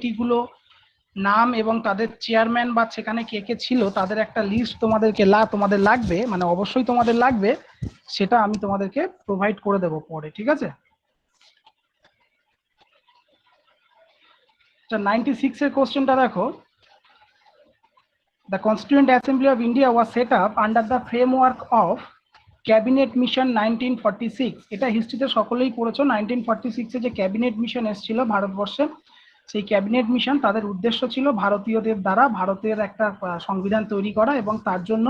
কমিটিগুলো নাম এবং তাদের চেয়ারম্যান বা সেখানে কে কে ছিল তাদের একটা লিস্ট তোমাদের লাগবে, মানে অবশ্যই তোমাদের লাগবে, সেটা আমি তোমাদেরকে প্রোভাইড করে দেবো পরে, ঠিক আছে? 96 এর কোশ্চেনটা দেখো। The Constituent Assembly of India was set up under the framework of cabinet mission 1946। এটা হিস্ট্রিতে সকলেই পড়েছো। 1946 যে ক্যাবিনেট মিশন এসেছিল ভারতবর্ষে, সেই ক্যাবিনেট মিশন তাদের উদ্দেশ্য ছিল ভারতীয়দের দ্বারা ভারতের একটা সংবিধান তৈরি করা এবং তার জন্য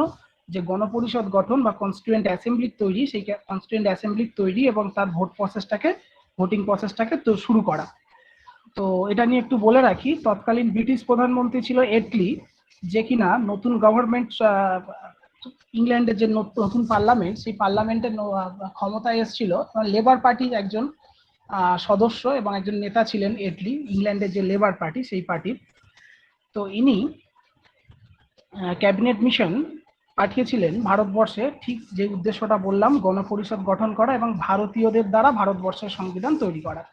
যে গণপরিষদ গঠন বা কনস্টিটিউয়েন্ট অ্যাসেম্বলি তৈরি, সেই কনস্টিটিউয়েন্ট অ্যাসেম্বলি তৈরি এবং তার ভোটিং প্রসেসটাকে তো শুরু করা। তো এটা নিয়ে একটু বলে রাখি, তৎকালীন ব্রিটিশ প্রধানমন্ত্রী ছিল এটলি, যে কিনা নতুন গভর্নমেন্ট, ইংল্যান্ডের যে নতুন পার্লামেন্ট, সেই পার্লামেন্টের ক্ষমতায় এসেছিল লেবার পার্টির একজন সদস্য এবং একজন নেতা ছিলেন এটলি, ইংল্যান্ডের যে লেবার পার্টি সেই পার্টির। তো ইনি ক্যাবিনেট মিশন পাঠিয়েছিলেন ভারতবর্ষে, ঠিক যে উদ্দেশ্যটা বললাম, গণপরিষদ গঠন করা এবং ভারতীয়দের দ্বারা ভারতবর্ষের সংবিধান তৈরি করা।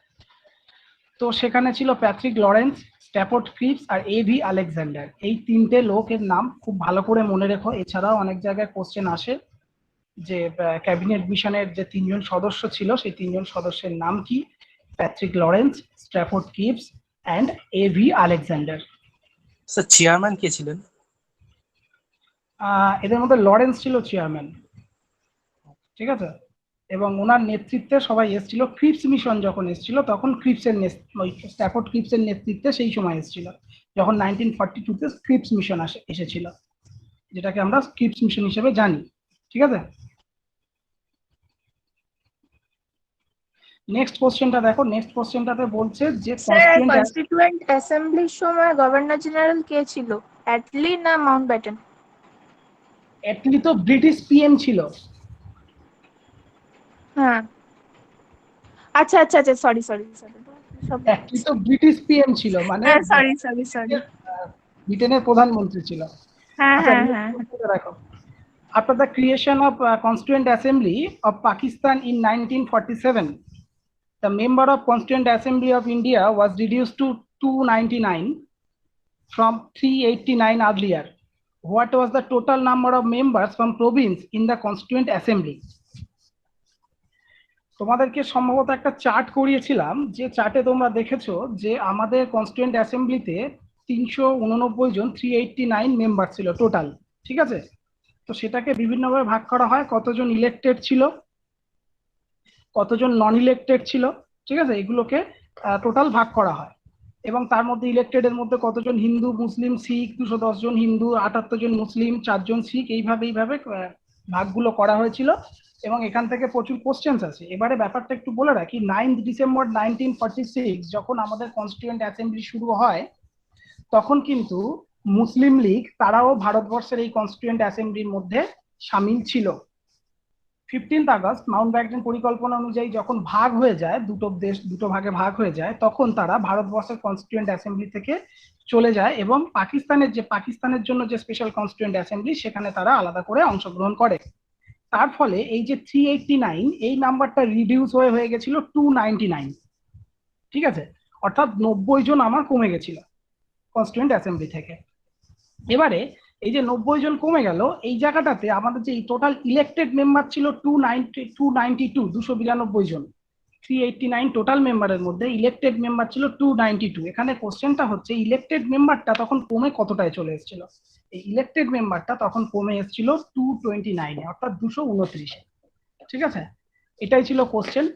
তো সেখানে ছিল প্যাট্রিক লরেন্স, স্ট্যাফোর্ড ক্রিপস আর এভি আলেকজান্ডার। এই তিনটে লোকের নাম খুব ভালো করে মনে রেখো। এছাড়াও অনেক জায়গায় কোশ্চেন আসে যে ক্যাবিনেট মিশনের যে তিনজন সদস্য ছিল সেই তিনজন সদস্যের নাম কি? Patrick Lawrence, Stafford Cripps and AV Alexander. Sir chairman কে ছিলেন? এদের মধ্যে লরেন্স ছিল চেয়ারম্যান, ঠিক আছে, এবং ওনার নেতৃত্বে সবাই এসেছিল। ক্রিপস মিশন যখন এসেছিল তখন স্ট্যাফোর্ড ক্রিপসের নেতৃত্বে সেই সময় এসেছিল, যখন 1942-তে ক্রিপস মিশন এসেছিল, যেটাকে আমরা ক্রিপস মিশন হিসেবে জানি, ঠিক আছে। নেক্সট কোশ্চেনটা দেখো। নেক্সট কোশ্চেনটাতে বলছে যে কনস্টিটিউয়েন্ট অ্যাসেম্বলির সময় গভর্নর জেনারেল কে ছিল? অ্যাটলি না মাউন্টব্যাটেন? অ্যাটলি তো ব্রিটিশ পিএম ছিল। হ্যাঁ, আচ্ছা আচ্ছা আচ্ছা, সরি সরি সরি, অ্যাটলি তো ব্রিটিশ পিএম ছিল, মানে সরি সরি সরি, ব্রিটেনের প্রধানমন্ত্রী ছিল। হ্যাঁ আচ্ছা, হ্যাঁ হ্যাঁ। দেখো, after the creation of Constituent Assembly of Pakistan in 1947, the member of Constituent Assembly of India was reduced to 299 from 389 earlier. What was the total number of members from province in the Constituent Assembly? তোমাদেরকে সম্ভবত একটা chart করিয়েছিলাম, যে চার্টে তোমরা দেখেছো যে আমাদের কনস্টিটিউয়েন্ট অ্যাসেম্বলিতে 389 জন, 389 মেম্বার ছিল টোটাল, ঠিক আছে। তো সেটাকে বিভিন্নভাবে ভাগ করা হয়, কতজন ইলেক্টেড ছিল, কতজন নন ইলেক্টেড ছিল, ঠিক আছে, এগুলোকে টোটাল ভাগ করা হয়। এবং তার মধ্যে ইলেক্টেড এর মধ্যে কতজন হিন্দু, মুসলিম, শিখ, 210 জন হিন্দু, 78 জন মুসলিম, 4 জন শিখ, এইভাবে ভাগগুলো করা হয়েছিল। এবং এখান থেকে প্রচুর কোশ্চেন্স আছে। এবারে ব্যাপারটা একটু বলে রাখি, 9 ডিসেম্বর 1946 যখন আমাদের কনস্টিটিউয়েন্ট অ্যাসেম্বলি শুরু হয়, তখন কিন্তু মুসলিম লীগ তারাও ভারতবর্ষের এই কনস্টিটিউয়েন্ট অ্যাসেম্বলির মধ্যে সামিল ছিল। 15 আগস্ট মাউন্টব্যাটেন পরিকল্পনা অনুযায়ী যখন ভাগ হয়ে যায়, দুটো ভাগে ভাগ হয়ে যায়, তখন তারা ভারতবর্ষের কনস্টিটিউয়েন্ট অ্যাসেম্বলি থেকে চলে যায় এবং পাকিস্তানের জন্য যে স্পেশাল কনস্টিটিউয়েন্ট অ্যাসেম্বলি, সেখানে তারা আলাদা করে অংশগ্রহণ করে। তার ফলে এই যে 389, এই নাম্বারটা রিডিউস হয়ে গেছিল 299, ঠিক আছে, অর্থাৎ 90 জন আমার কমে গেছিল কনস্টিটিউয়েন্ট অ্যাসেম্বলি থেকে। এবারে এই যে 90 জন কমে গেল, এই জায়গাটাতে আমাদের যে টোটাল ইলেক্টেড মেম্বার ছিল 292 জন। 389 টোটাল মেম্বারের মধ্যে ইলেক্টেড মেম্বার ছিল 292। এখানে কোশ্চেনটা হচ্ছে ইলেক্টেড মেম্বারটা তখন কমে কতটায় চলে এসেছিল? এই ইলেক্টেড মেম্বারটা তখন কমে এসেছিল 229, অর্থাৎ 229, ঠিক আছে। এটাই ছিল কোশ্চেন।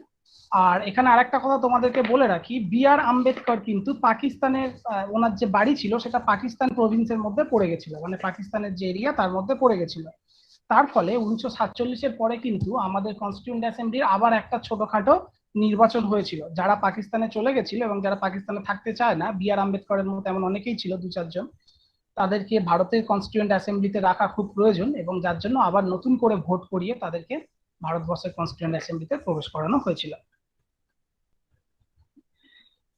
আর এখানে আরেকটা কথা তোমাদেরকে বলে রাখি, বি আর আম্বেদকর কিন্তু পাকিস্তানের, ওনার যে বাড়ি ছিল সেটা পাকিস্তান প্রভিন্সের মধ্যে পড়ে গেছিল, মানে পাকিস্তানের যে এরিয়া তার মধ্যে পড়ে গেছিল। তার ফলে 1947-এর পরে কিন্তু আমাদের কনস্টিটিউয়েন্ট অ্যাসেম্বলির আবার একটা ছোটখাটো নির্বাচন হয়েছিল। যারা পাকিস্তানে চলে গেছিল এবং যারা পাকিস্তানে থাকতে চায় না, বি আর আম্বেদকরের মতো এমন অনেকেই ছিল, 2-4 জন, তাদেরকে ভারতের কনস্টিটিউয়েন্ট অ্যাসেম্বলিতে রাখা খুব প্রয়োজন, এবং যার জন্য আবার নতুন করে ভোট করিয়ে তাদেরকে ভারতবর্ষের কনস্টিটিউয়েন্ট অ্যাসেম্বলিতে প্রবেশ করানো হয়েছিল।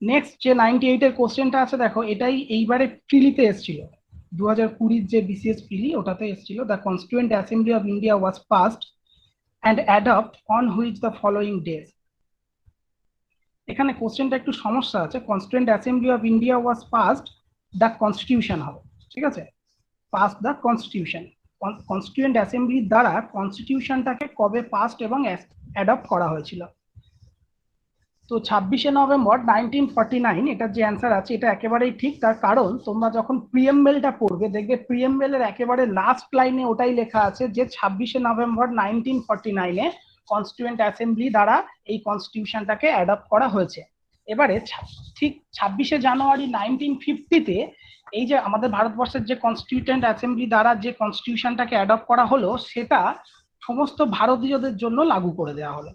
নেক্সট যে 98-এর কোশ্চেনটা আছে, দেখো, এটাই এইবারে প্রিলিতে এসেছিল, 2020 যে বিসিএস প্রিলি, ওটাতে এসেছিল। The constituent assembly of India was passed and adopt on which the following days. এখানে কোশ্চেনটা একটু সমস্যা আছে। Constituent assembly of India was passed the constitution হবে, ঠিক আছে, পাস দ্য কনস্টিটিউশন। কনস্টিটিউয়েন্ট অ্যাসেম্বলির দ্বারা কনস্টিটিউশনটাকে কবে পাসড এবং অ্যাডপ্ট করা হয়েছিল? তো 26শে নভেম্বর 1949 এটার যে অ্যান্সার আছে এটা একেবারেই ঠিক। তার কারণ তোমরা যখন প্রিএমবেলটা পড়বে দেখবে প্রিএমবেলের একেবারে লাস্ট লাইনে ওটাই লেখা আছে যে 26শে নভেম্বর 1949-এ কনস্টিটিউয়েন্ট অ্যাসেম্বলি দ্বারা এই কনস্টিটিউশনটাকে অ্যাডপ্ট করা হয়েছে। এবারে ঠিক 26শে জানুয়ারি 1950-তে এই যে আমাদের ভারতবর্ষের যে কনস্টিটিউয়েন্ট অ্যাসেম্বলি দ্বারা যে কনস্টিটিউশনটাকে অ্যাডপ্ট করা হলো সেটা সমস্ত ভারতীয়দের জন্য লাগু করে দেওয়া হলো।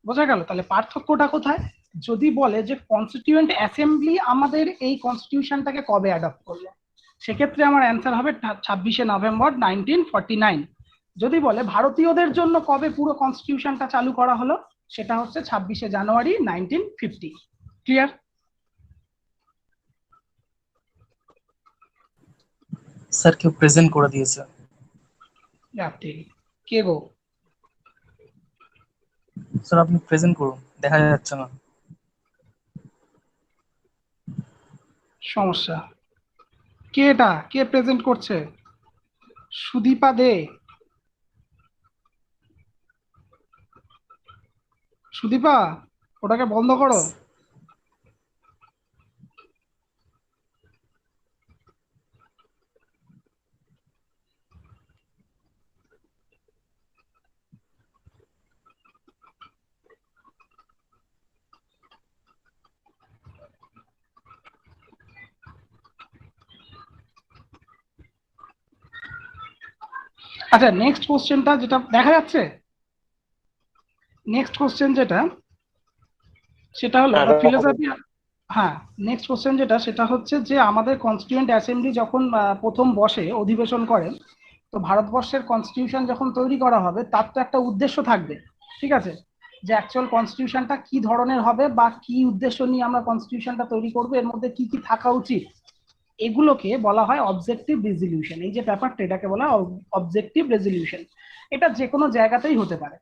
বোঝা গেল? তাহলে পার্থক্যটা কোথায়? যদি বলে যে কনস্টিটিউয়েন্ট অ্যাসেম্বলি আমাদের এই কনস্টিটিউশনটাকে কবে অ্যাডপ্ট করলো, সেক্ষেত্রে আমার অ্যান্সার হবে 26শে নভেম্বর 1949। যদি বলে ভারতীয়দের জন্য কবে পুরো কনস্টিটিউশনটা চালু করা হলো, সেটা হচ্ছে 26শে জানুয়ারি 1950। ক্লিয়ার? স্যার কেউ প্রেজেন্ট করে দিয়েছে। কে গো? স্যার আপনি প্রেজেন্ট করুন, দেখা যাচ্ছে না। সমস্যা। কে এটা? কে প্রেজেন্ট করছে? সুদীপা দে। সুদীপা, ওটাকে বন্ধ করো। আচ্ছা, নেক্সট কোশ্চেনটা যেটা দেখা যাচ্ছে, নেক্সট কোশ্চেন যেটা সেটা হলো ফিলোসফি। হ্যাঁ, নেক্সট কোশ্চেন যেটা সেটা হচ্ছে যে আমাদের কনস্টিটিউয়েন্ট অ্যাসেম্বলি যখন প্রথম বসে অধিবেশন করেন, তো ভারতবর্ষের কনস্টিটিউশন যখন তৈরি করা হবে তার তো একটা উদ্দেশ্য থাকবে, ঠিক আছে, যে অ্যাকচুয়াল কনস্টিটিউশনটা কি ধরনের হবে বা কি উদ্দেশ্য নিয়ে আমরা কনস্টিটিউশনটা তৈরি করবো, এর মধ্যে কি কি থাকা উচিত, এগুলোকে বলা হয় অবজেক্টিভ রেজলিউশন। এই যে ব্যাপারটা এটাকে বলা হয় অবজেক্টিভ রেজলিউশন। এটা যে কোনো জায়গাতেই হতে পারে।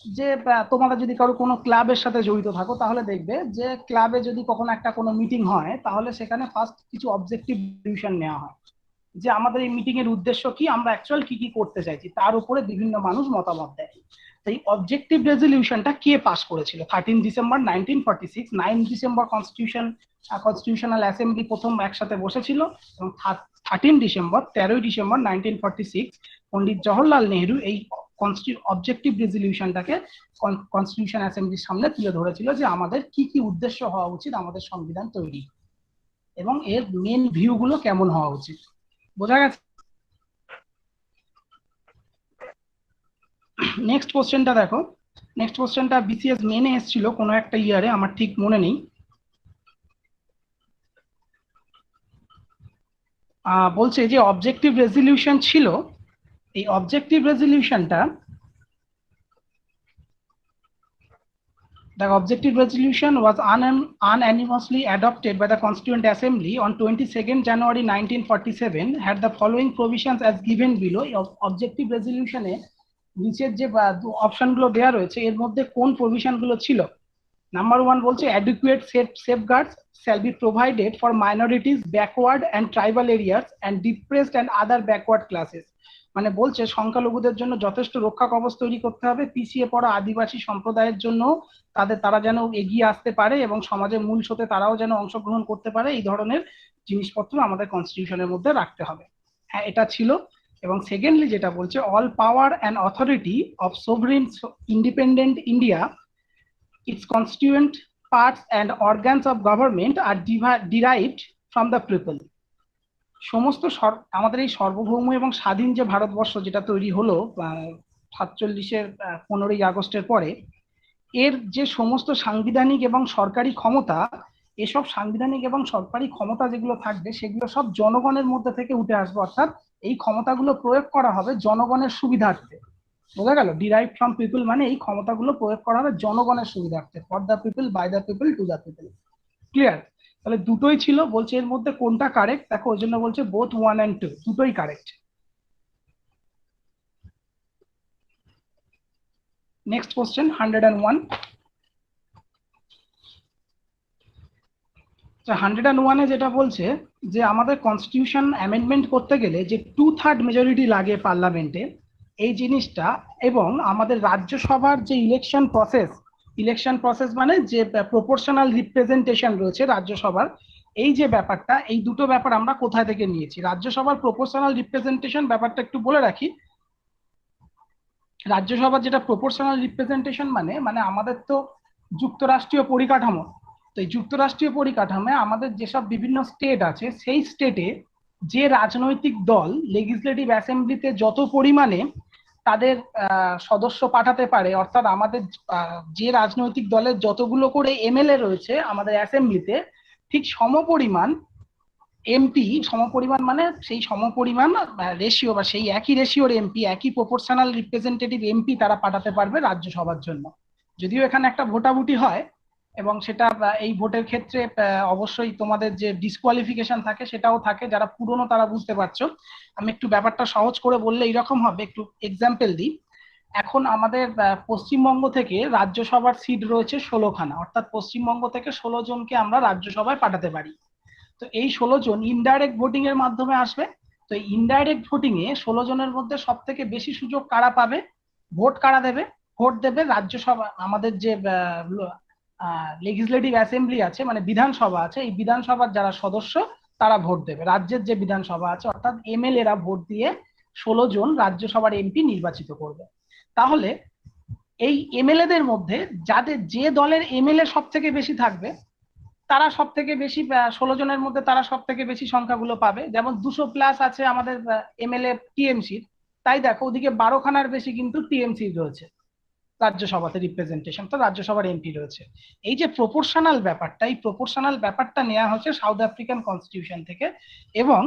যে তোমরা যদি কারো কোনো ক্লাবের সাথে জড়িত থাকো তাহলে দেখবে যে ক্লাবে যদি কখনো একটা কোনো মিটিং হয় তাহলে সেখানে ফার্স্ট কিছু অবজেক্টিভ রেজলিউশন নেওয়া হয়, যে আমাদের এই মিটিং এর উদ্দেশ্য কি, আমরা অ্যাকচুয়াল কি কি করতে চাইছি, তার উপরে বিভিন্ন মানুষ মতামত দেয়। তো এই অবজেক্টিভ রেজলিউশনটা কে পাস করেছিল? 13 ডিসেম্বর 1946। 9 ডিসেম্বর কনস্টিটিউশনাল অ্যাসেম্বলি প্রথম একসাথে বসেছিল এবং 13 ডিসেম্বর 13ই ডিসেম্বর 1946 পন্ডিত জওহরলাল নেহরু এই অবজেক্টিভ রেজলিউশনটাকে কনস্টিটিউশন অ্যাসেম্বলির সামনে তুলে ধরেছিল যে আমাদের কি কি উদ্দেশ্য হওয়া উচিত আমাদের সংবিধান তৈরি, এবং এর মেন ভিউ গুলো কেমন হওয়া উচিত। বোঝা গেছে? নেক্সট কোশ্চেনটা দেখো। নেক্সট কোশ্চেনটা বিসিএস মেনে এসেছিল কোনো একটা ইয়ারে, আমার ঠিক মনে নেই। বলছে যে অবজেক্টিভ রেজলিউশন ছিল, এই objective রেজলিউশনটা, the objective resolution was unanimously adopted by the Constituent Assembly on 22nd January 1947, had the following provisions as given below. Objective রেজলিউশনে নিচের যে অপশনগুলো দেওয়া রয়েছে এর মধ্যে কোন প্রভিশনগুলো ছিল? নাম্বার 1 বলছে adequate safeguards shall be provided for minorities, backward and tribal areas and depressed and other backward classes। মানে বলছে সংখ্যালঘুদের জন্য যথেষ্ট রক্ষা কবচ তৈরি করতে হবে, পিছিয়ে পড়া আদিবাসী সম্প্রদায়ের জন্য তারা যেন এগিয়ে আসতে পারে এবং সমাজের মূল স্রোতে তারাও যেন অংশগ্রহণ করতে পারে, এই ধরনের জিনিসপত্র আমাদের কনস্টিটিউশনের মধ্যে রাখতে হবে। হ্যাঁ, এটা ছিল। এবং সেকেন্ডলি যেটা বলছে all power and authority of sovereign independent India, its constituent parts and organs of government are derived from the people। সমস্ত আমাদের এই সার্বভৌম এবং স্বাধীন যে ভারতবর্ষ যেটা তৈরি হলো 47-এর 15ই আগস্টের পরে, এর যে সমস্ত সাংবিধানিক এবং সরকারি ক্ষমতা, এসব সাংবিধানিক এবং সরকারি ক্ষমতা যেগুলো থাকবে সেগুলো সব জনগণের মধ্যে থেকে উঠে আসবে, অর্থাৎ এই ক্ষমতাগুলো প্রয়োগ করা হবে জনগণের সুবিধার্থে। বোঝা গেল? ডিরাইভ ফ্রম পিপল মানে এই ক্ষমতাগুলো প্রয়োগ করা হবে জনগণের সুবিধার্থে, for the people, by the people, to the people. Clear? তাহলে দুটোই ছিল। বলছে এর মধ্যে কোনটা কারেক্ট, দেখো ওই জন্য বলছে বোথ 1 and 2 দুটোই কারেক্ট। Next question 101। 101-এ যেটা বলছে যে আমাদের কনস্টিটিউশন অ্যামেন্ডমেন্ট করতে গেলে যে 2/3 মেজরিটি লাগে পার্লামেন্টে, এই জিনিসটা, এবং আমাদের রাজ্যসভার যে ইলেকশন প্রসেস মানে যে প্রপোর্শনাল রিপ্রেজেন্টেশন রয়েছে রাজ্যসভার, এই যে ব্যাপারটা, এই দুটো ব্যাপার আমরা কোথায় থেকে নিয়েছি। রাজ্যসভার প্রপোর্শনাল রিপ্রেজেন্টেশন ব্যাপারটা একটু বলে রাখি। রাজ্যসভার যেটা প্রপোর্শনাল রিপ্রেজেন্টেশন মানে মানে আমাদের তো যুক্তরাষ্ট্রীয় পরিকাঠামো, তো এই যুক্তরাষ্ট্রীয় পরিকাঠামোয় আমাদের যেসব বিভিন্ন স্টেট আছে, সেই স্টেটে যে রাজনৈতিক দল লেজিসলেটিভ অ্যাসেম্বলিতে যত পরিমাণে তাদের সদস্য পাঠাতে পারে, অর্থাৎ আমাদের যে রাজনৈতিক দলের যতগুলো করে এমএলএ রয়েছে আমাদের অ্যাসেম্বলিতে, ঠিক সমপরিমাণ এমপি, সমপরিমাণ মানে সেই সমপরিমাণ রেশিও বা সেই একই রেশিওর এমপি, একই প্রপোর্শনাল রিপ্রেজেন্টেটিভ এমপি তারা পাঠাতে পারবে রাজ্যসভার জন্য। যদিও এখানে একটা ভোটাভুটি হয়, এবং সেটা এই ভোটের ক্ষেত্রে অবশ্যই তোমাদের যে ডিসকোয়ালিফিকেশন থাকে সেটাও থাকে, যারা পুরনো তারা বুঝতে পারছো। আমি একটু ব্যাপারটা সহজ করে বললে এইরকম হবে, একটু এক্সাম্পল দিই। এখন আমাদের পশ্চিমবঙ্গ থেকে রাজ্যসভার সিট রয়েছে 16খানা, অর্থাৎ পশ্চিমবঙ্গ থেকে 16 জনকে আমরা রাজ্যসভায় পাঠাতে পারি। তো এই 16 জন ইনডাইরেক্ট ভোটিং এর মাধ্যমে আসবে। তো এই ইনডাইরেক্ট ভোটিং এ 16 জনের মধ্যে সব থেকে বেশি সুযোগ কারা পাবে, ভোট কারা দেবে, ভোট দেবে রাজ্যসভা, আমাদের যে লেজিসলেটিভ অ্যাসেম্বলি আছে মানে বিধানসভা আছে, এই বিধানসভার যারা সদস্য তারা ভোট দেবে। রাজ্যের যে বিধানসভা আছে অর্থাৎ এমএলএ রা ভোট দিয়ে 16 জন রাজ্যসভার এমপি নির্বাচিত করবে। তাহলে এই এমএলএ দের মধ্যে যাদের যে দলের এমএলএ সব থেকে বেশি থাকবে, তারা সব থেকে বেশি 16 জনের মধ্যে তারা সব থেকে বেশি সংখ্যাগুলো পাবে। যেমন 200+ আছে আমাদের এমএলএ টিএমসির, তাই দেখো ওদিকে 12খানার বেশি কিন্তু টিএমসি রয়েছে রাজ্যসভাতে রিপ্রেজেন্টেশন, তো রাজ্যসভার এমপি রয়েছে। এই যে প্রপোর্শনাল ব্যাপারটা, এই প্রপোর্শনাল ব্যাপারটা নেওয়া হচ্ছে সাউথ আফ্রিকান কনস্টিটিউশন থেকে, এবং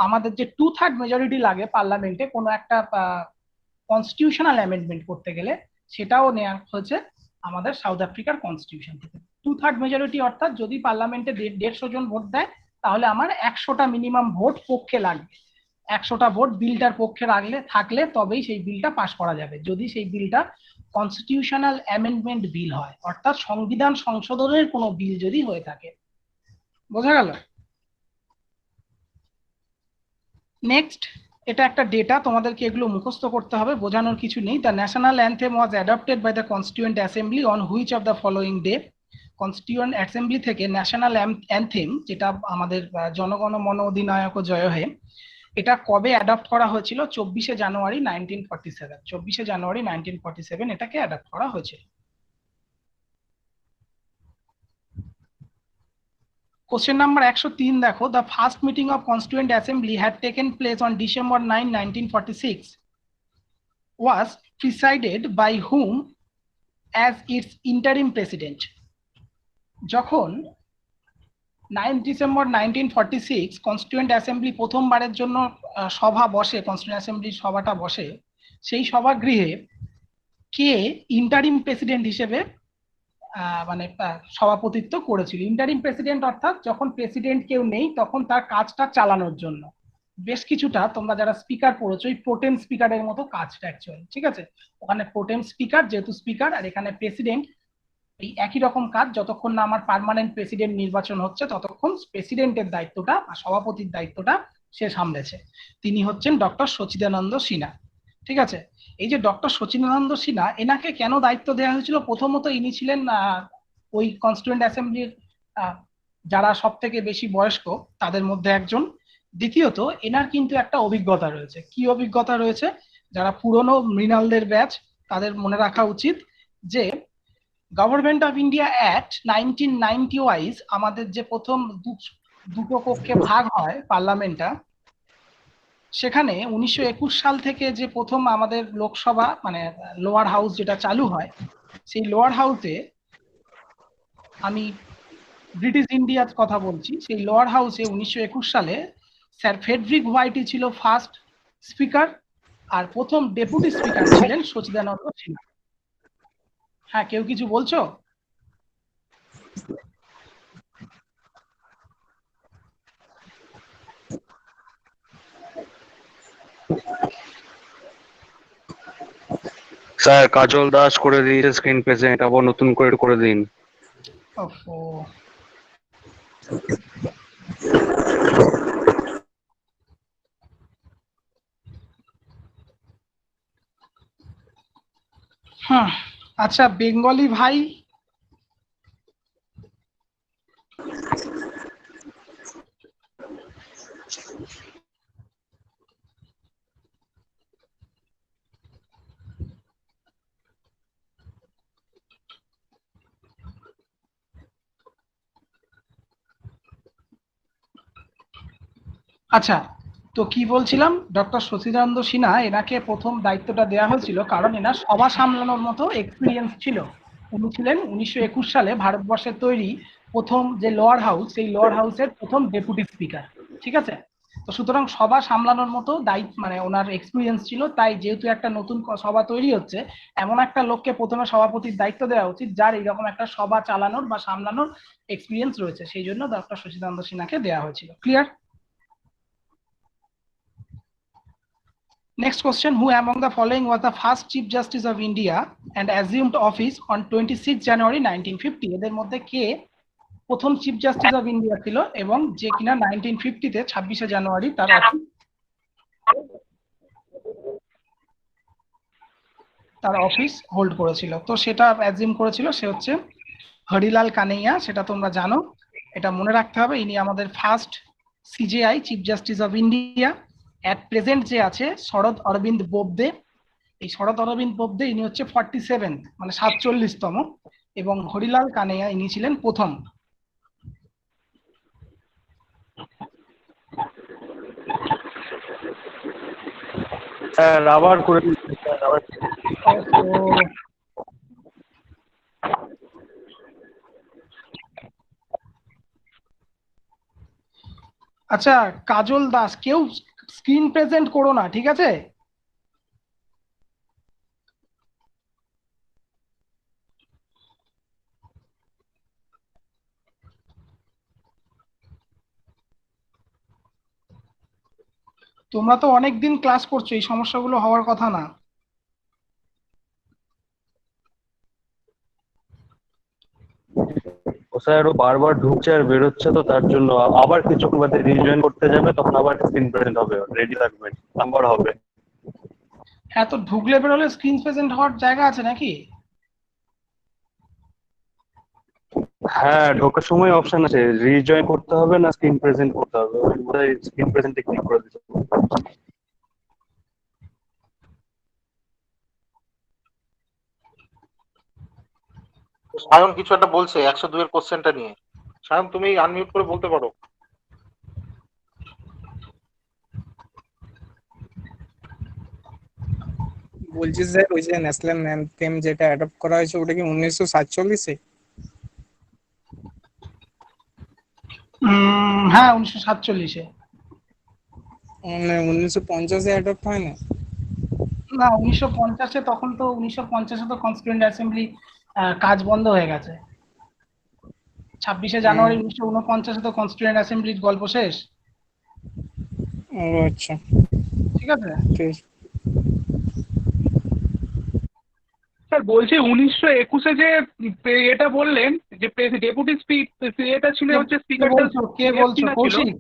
আমাদের যে 2/3 মেজরিটি লাগে পার্লামেন্টে কোনো একটা কনস্টিটিউশনাল অ্যামেন্ডমেন্ট করতে গেলে, সেটাও নেওয়া হয়েছে আমাদের সাউথ আফ্রিকার কনস্টিটিউশন থেকে। 2/3 মেজরিটি অর্থাৎ যদি পার্লামেন্টে 150 জন ভোট দেয়, তাহলে আমার 100টা মিনিমাম ভোট পক্ষে লাগবে। 100টা ভোট বিলটার পক্ষে থাকলে তবেই সেই বিলটা পাশ করা যাবে, যদি সেই বিলটা কনস্টিটিউশনাল অ্যামেন্ডমেন্ট বিল হয়, অর্থাৎ সংবিধান সংশোধনের কোনো বিল যদি হয়ে থাকে। বোঝা গেল? নেক্সট, এটা একটা ডেটা, তোমাদেরকে এগুলো মুখস্থ করতে হবে, বোঝানোর কিছু নেই। The national anthem was adopted by the constituent assembly on which of the following day. Constituent assembly থেকে ন্যাশনাল অ্যান্থেম, যেটা আমাদের জনগণ মন অধিনায়ক জয় হে, এটা কবে অ্যাডপ্ট করা হয়েছিল? 24শে জানুয়ারি 1947। 24শে জানুয়ারি 1947 এটাকে অ্যাডপ্ট করা হয়েছিল। কোশ্চেন নাম্বার 103 দেখো, the first meeting of constituent assembly had taken place on December 9, 1946 was presided by whom as its interim president? যখন 9 ডিসেম্বর 1946 কনস্টিটিউয়েন্ট অ্যাসেম্বলি প্রথমবারের জন্য সভা বসে, কনস্টিটিউয়েন্ট অ্যাসেম্বলির সভাটা বসে, সেই সভাগৃহে কে ইন্টারিম প্রেসিডেন্ট হিসেবে মানে সভাপতিত্ব করেছিল? ইন্টারিম প্রেসিডেন্ট অর্থাৎ যখন প্রেসিডেন্ট কেউ নেই তখন তার কাজটা চালানোর জন্য। বেশ কিছুটা তোমরা যারা স্পিকার পড়েছো, এই প্রোটেম স্পিকারের মতো কাজটা অ্যাকচুয়ালি, ঠিক আছে? ওখানে প্রোটেম স্পিকার যেহেতু স্পিকার, আর এখানে প্রেসিডেন্ট, এই একই রকম কাজ। যতক্ষণ না আমার পার্মানেন্ট প্রেসিডেন্ট নির্বাচন হচ্ছে ততক্ষণ প্রেসিডেন্টের দায়িত্বটা বা সভাপতির দায়িত্বটা সে সামলেছে। তিনি হচ্ছেন ডক্টর সচিদানন্দ সিনহা, ঠিক আছে? এই যে ডক্টর সচিদানন্দ সিনহা, এনাকে কেন দায়িত্ব দেওয়া হয়েছিল? প্রথমত ইনি ছিলেন ওই কনস্টিটিউয়েন্ট অ্যাসেম্বলির যারা সব থেকে বেশি বয়স্ক তাদের মধ্যে একজন। দ্বিতীয়ত এনার কিন্তু একটা অভিজ্ঞতা রয়েছে। কি অভিজ্ঞতা রয়েছে? যারা পুরনো মৃণালদের ব্যাচ তাদের মনে রাখা উচিত যে government of India act 1990 wise আমাদের যে প্রথম দুটো কক্ষে ভাগ হয় পার্লামেন্টটা, সেখানে 1921 সাল থেকে যে প্রথম আমাদের লোকসভা মানে লোয়ার হাউস যেটা চালু হয়, সেই লোয়ার হাউসে, আমি ব্রিটিশ ইন্ডিয়ার কথা বলছি, সেই লোয়ার হাউসে 1921 সালে স্যার ফ্রেডরিক হোয়াইটি ছিল ফার্স্ট স্পিকার, আর প্রথম ডেপুটি স্পিকার ছিলেন সচিদানন্দ সিনহা। হ্যাঁ, কেউ কিছু বলছো? স্যার কাজল দাস করে দিয়েছে স্ক্রিন প্রেজেন্ট, আবার নতুন করে দিন। ওহো, আচ্ছা, বেঙ্গলি ভাই? আচ্ছা, তো কি বলছিলাম, ডক্টর সচিদানন্দ সিনহা, এনাকে প্রথম দায়িত্বটা দেওয়া হয়েছিল কারণ এনার সভা সামলানোর মতো এক্সপিরিয়েন্স ছিল। উনি ছিলেন 1921 সালে ভারতবর্ষের তৈরি প্রথম যে লোয়ার হাউস, সেই লোয়ার হাউসের প্রথম ডেপুটি স্পিকার। ঠিক আছে, তো সুতরাং সভা সামলানোর মতো দায়িত্ব মানে ওনার এক্সপিরিয়েন্স ছিল। তাই যেহেতু একটা নতুন সভা তৈরি হচ্ছে, এমন একটা লোককে প্রথমে সভাপতির দায়িত্ব দেওয়া উচিত যার এইরকম একটা সভা চালানোর বা সামলানোর এক্সপিরিয়েন্স রয়েছে। সেই জন্য ডক্টর সচিদানন্দ সিনহাকে দেওয়া হয়েছিল। Clear? Next question, who among the following was the first Chief Justice of India and assumed office on 26 January 1950? এদের মধ্যে কে প্রথম চিফ জাস্টিস অফ ইন্ডিয়া ছিল এবং যে কিনা 1950 তে 26শে জানুয়ারি তার অফিস হোল্ড করেছিল? তো সেটা অ্যাজিউম করেছিল, সে হচ্ছে হরিলাল কানাইয়া। সেটা তোমরা জানো, এটা মনে রাখতে হবে। ইনি আমাদের first CJI, chief justice of India. At present যে আছে শরদ অরবিন্দ বোবদে। এই শরদ অরবিন্দ বোবদে ইনি হচ্ছে 47 মানে 47তম, এবং হরিলাল কানাইয়া ইনি ছিলেন প্রথম। স্যার আবার করে আচ্ছা, কাজল দাস, কেউ স্ক্রিন প্রেজেন্ট করো না, ঠিক আছে? তোমরা তো অনেকদিন ক্লাস করছো, এই সমস্যাগুলো হওয়ার কথা না। স্যার ও বারবার ঢুকছে আর বেরোচ্ছে, তো তার জন্য আবার কিছুক্ষণ বাদে রিজয়েন করতে যাবে, তখন আবার স্ক্রিন প্রেজেন্ট হবে, রেডি থাকবেন, নাম্বার হবে। হ্যাঁ, তো ঢুকলে বেরোলে স্ক্রিন প্রেজেন্ট হওয়ার জায়গা আছে নাকি? হ্যাঁ, ঢোকার সময় অপশন আছে, রিজয়েন করতে হবে না স্ক্রিন প্রেজেন্ট করতে হবে। বোধহয় স্ক্রিন প্রেজেন্টে ক্লিক করে দিতে হবে। সায়ন কিছু একটা বলছে 102 এর কোশ্চেনটা নিয়ে। সায়ন, তুমি আনমিউট করে বলতে পারো। বলছি স্যার, ওই যে ন্যাশনাল অ্যানথেম যেটা অ্যাডপ্ট করা হয়েছে ওটা কি 1947-এ? হ্যাঁ, 1947-এ। মানে 1950-এ অ্যাডপ্ট হয় না? না, 1950-এ, তখন তো 1950-এ তো কনস্টিটিউয়েন্ট অ্যাসেম্বলি কাজ বন্ধ হয়ে গেছে। 26শে জানুয়ারি 1949-এ তো কনস্টিটিউয়েন্ট অ্যাসেম্বলির গল্প শেষ। ও আচ্ছা, ঠিক আছে। ঠিক আছে। স্যার বলছি 1921-এ যে এটা বললেন যে ডেপুটি এটা ছিল হচ্ছে স্পিকারটা কে বলছো? কৌশিক?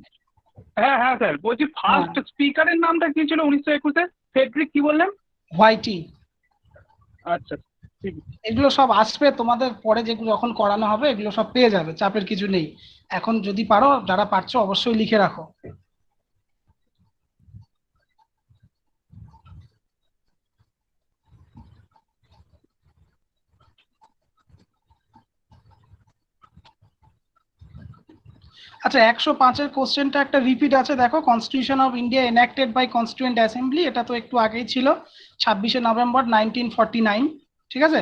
হ্যাঁ হ্যাঁ স্যার, বলছি ফার্স্ট স্পিকারের নামটা কি ছিল 1921-এ? ফেডরিক কি বললেন? হোয়াইটি। আচ্ছা, ঠিক আছে। এগুলো সব আসবে তোমাদের পরে, যেগুলো যখন করানো হবে এগুলো সব পেয়ে যাবে, চাপের কিছু নেই। এখন যদি পারো, যারা পারছো অবশ্যই লিখে রাখো। আচ্ছা, 105-এর কোশ্চেনটা একটা রিপিট আছে, দেখো। Constitution of India enacted by constituent assembly, এটা তো একটু আগেই ছিল, 26শে নভেম্বর 1949। ঠিক আছে।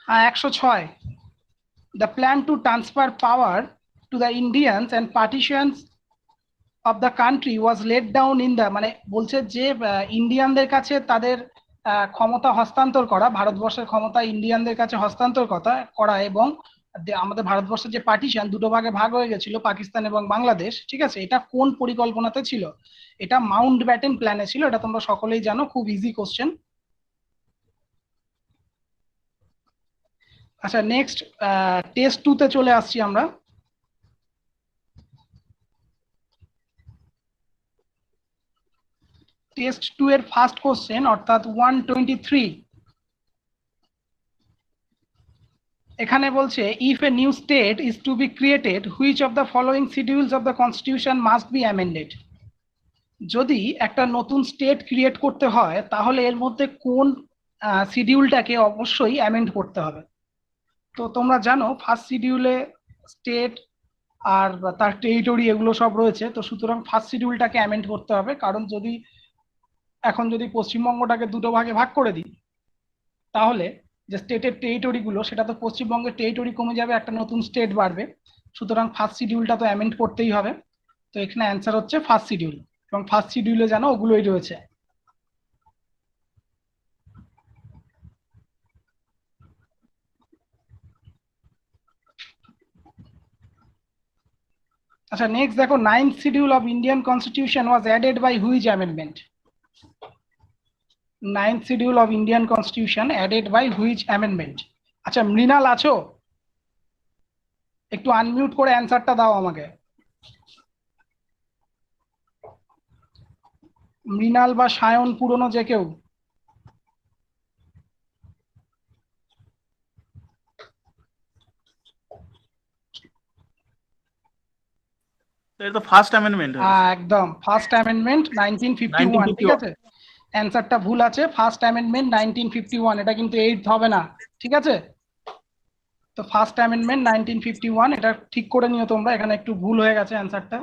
106, the plan to transfer power to the Indians and partitions of the country was laid down in the, মানে বলছে যে ইন্ডিয়ানদের কাছে তাদের ক্ষমতা হস্তান্তর করা, ভারতবর্ষের ক্ষমতা ইন্ডিয়ানদের কাছে হস্তান্তর করা এবং আমাদের ভারতবর্ষের যে পার্টিশন, দুটো ভাগে ভাগ হয়ে গেছিল, পাকিস্তান এবং বাংলাদেশ। ঠিক আছে, এটা কোন পরিকল্পনাতে ছিল? এটা মাউন্ট ব্যাটেন প্ল্যানে ছিল। এটা তোমরা সকলেই জানো, খুব ইজি কোশ্চেন। আচ্ছা, নেক্সট টেস্ট 2 তে চলে আসছি আমরা। টেস্ট 2 এর ফার্স্ট কোশ্চেন অর্থাৎ 123। এখানে বলছে if a new state is to be created which of the following schedules of the constitution must be amended. যদি একটা নতুন স্টেট ক্রিয়েট করতে হয় তাহলে এর মধ্যে কোন শিডিউলটাকে অবশ্যই অ্যামেন্ড করতে হবে। তো তোমরা জানো ফার্স্ট শিডিউলে স্টেট আর তার টেরিটরি এগুলো সব রয়েছে, তো সুতরাং ফার্স্ট শিডিউলটাকে অ্যামেন্ড করতে হবে। কারণ যদি পশ্চিমবঙ্গটাকে দুটো ভাগে ভাগ করে দিই তাহলে যে স্টেটের টেরিটরি গুলো সেটা তো পশ্চিমবঙ্গের টেরিটরি কমে যাবে, একটা নতুন স্টেট বাড়বে, সুতরাং ফার্স্ট শিডিউলটা তো অ্যামেন্ড করতেই হবে। তো এখানে অ্যান্সার হচ্ছে ফার্স্ট শিডিউল, এবং ফার্স্ট শিডিউলে জানো ওগুলোই রয়েছে। আচ্ছা নেক্সট দেখো, 9th schedule of Indian constitution was added by which amendment? 9th schedule of Indian constitution added by which amendment? আচ্ছা মৃণাল আছো? একটু আনমিউট করে অ্যান্সারটা দাও আমাকে। মৃণাল বা সায়ন, পুরনো যে কেউ। এটা তো ফার্স্ট অ্যামেন্ডমেন্ট একদম ফার্স্ট অ্যামেন্ডমেন্ট 1951, ঠিক আছে? অ্যান্সারটা ভুল আছে, ফার্স্ট অ্যামেন্ডমেন্ট 1951, এটা কিন্তু 8th হবে না, ঠিক আছে? তো ফার্স্ট অ্যামেন্ডমেন্ট 1951, এটা ঠিক করে নিও তোমরা, এখানে একটু ভুল হয়ে গেছে অ্যান্সারটা।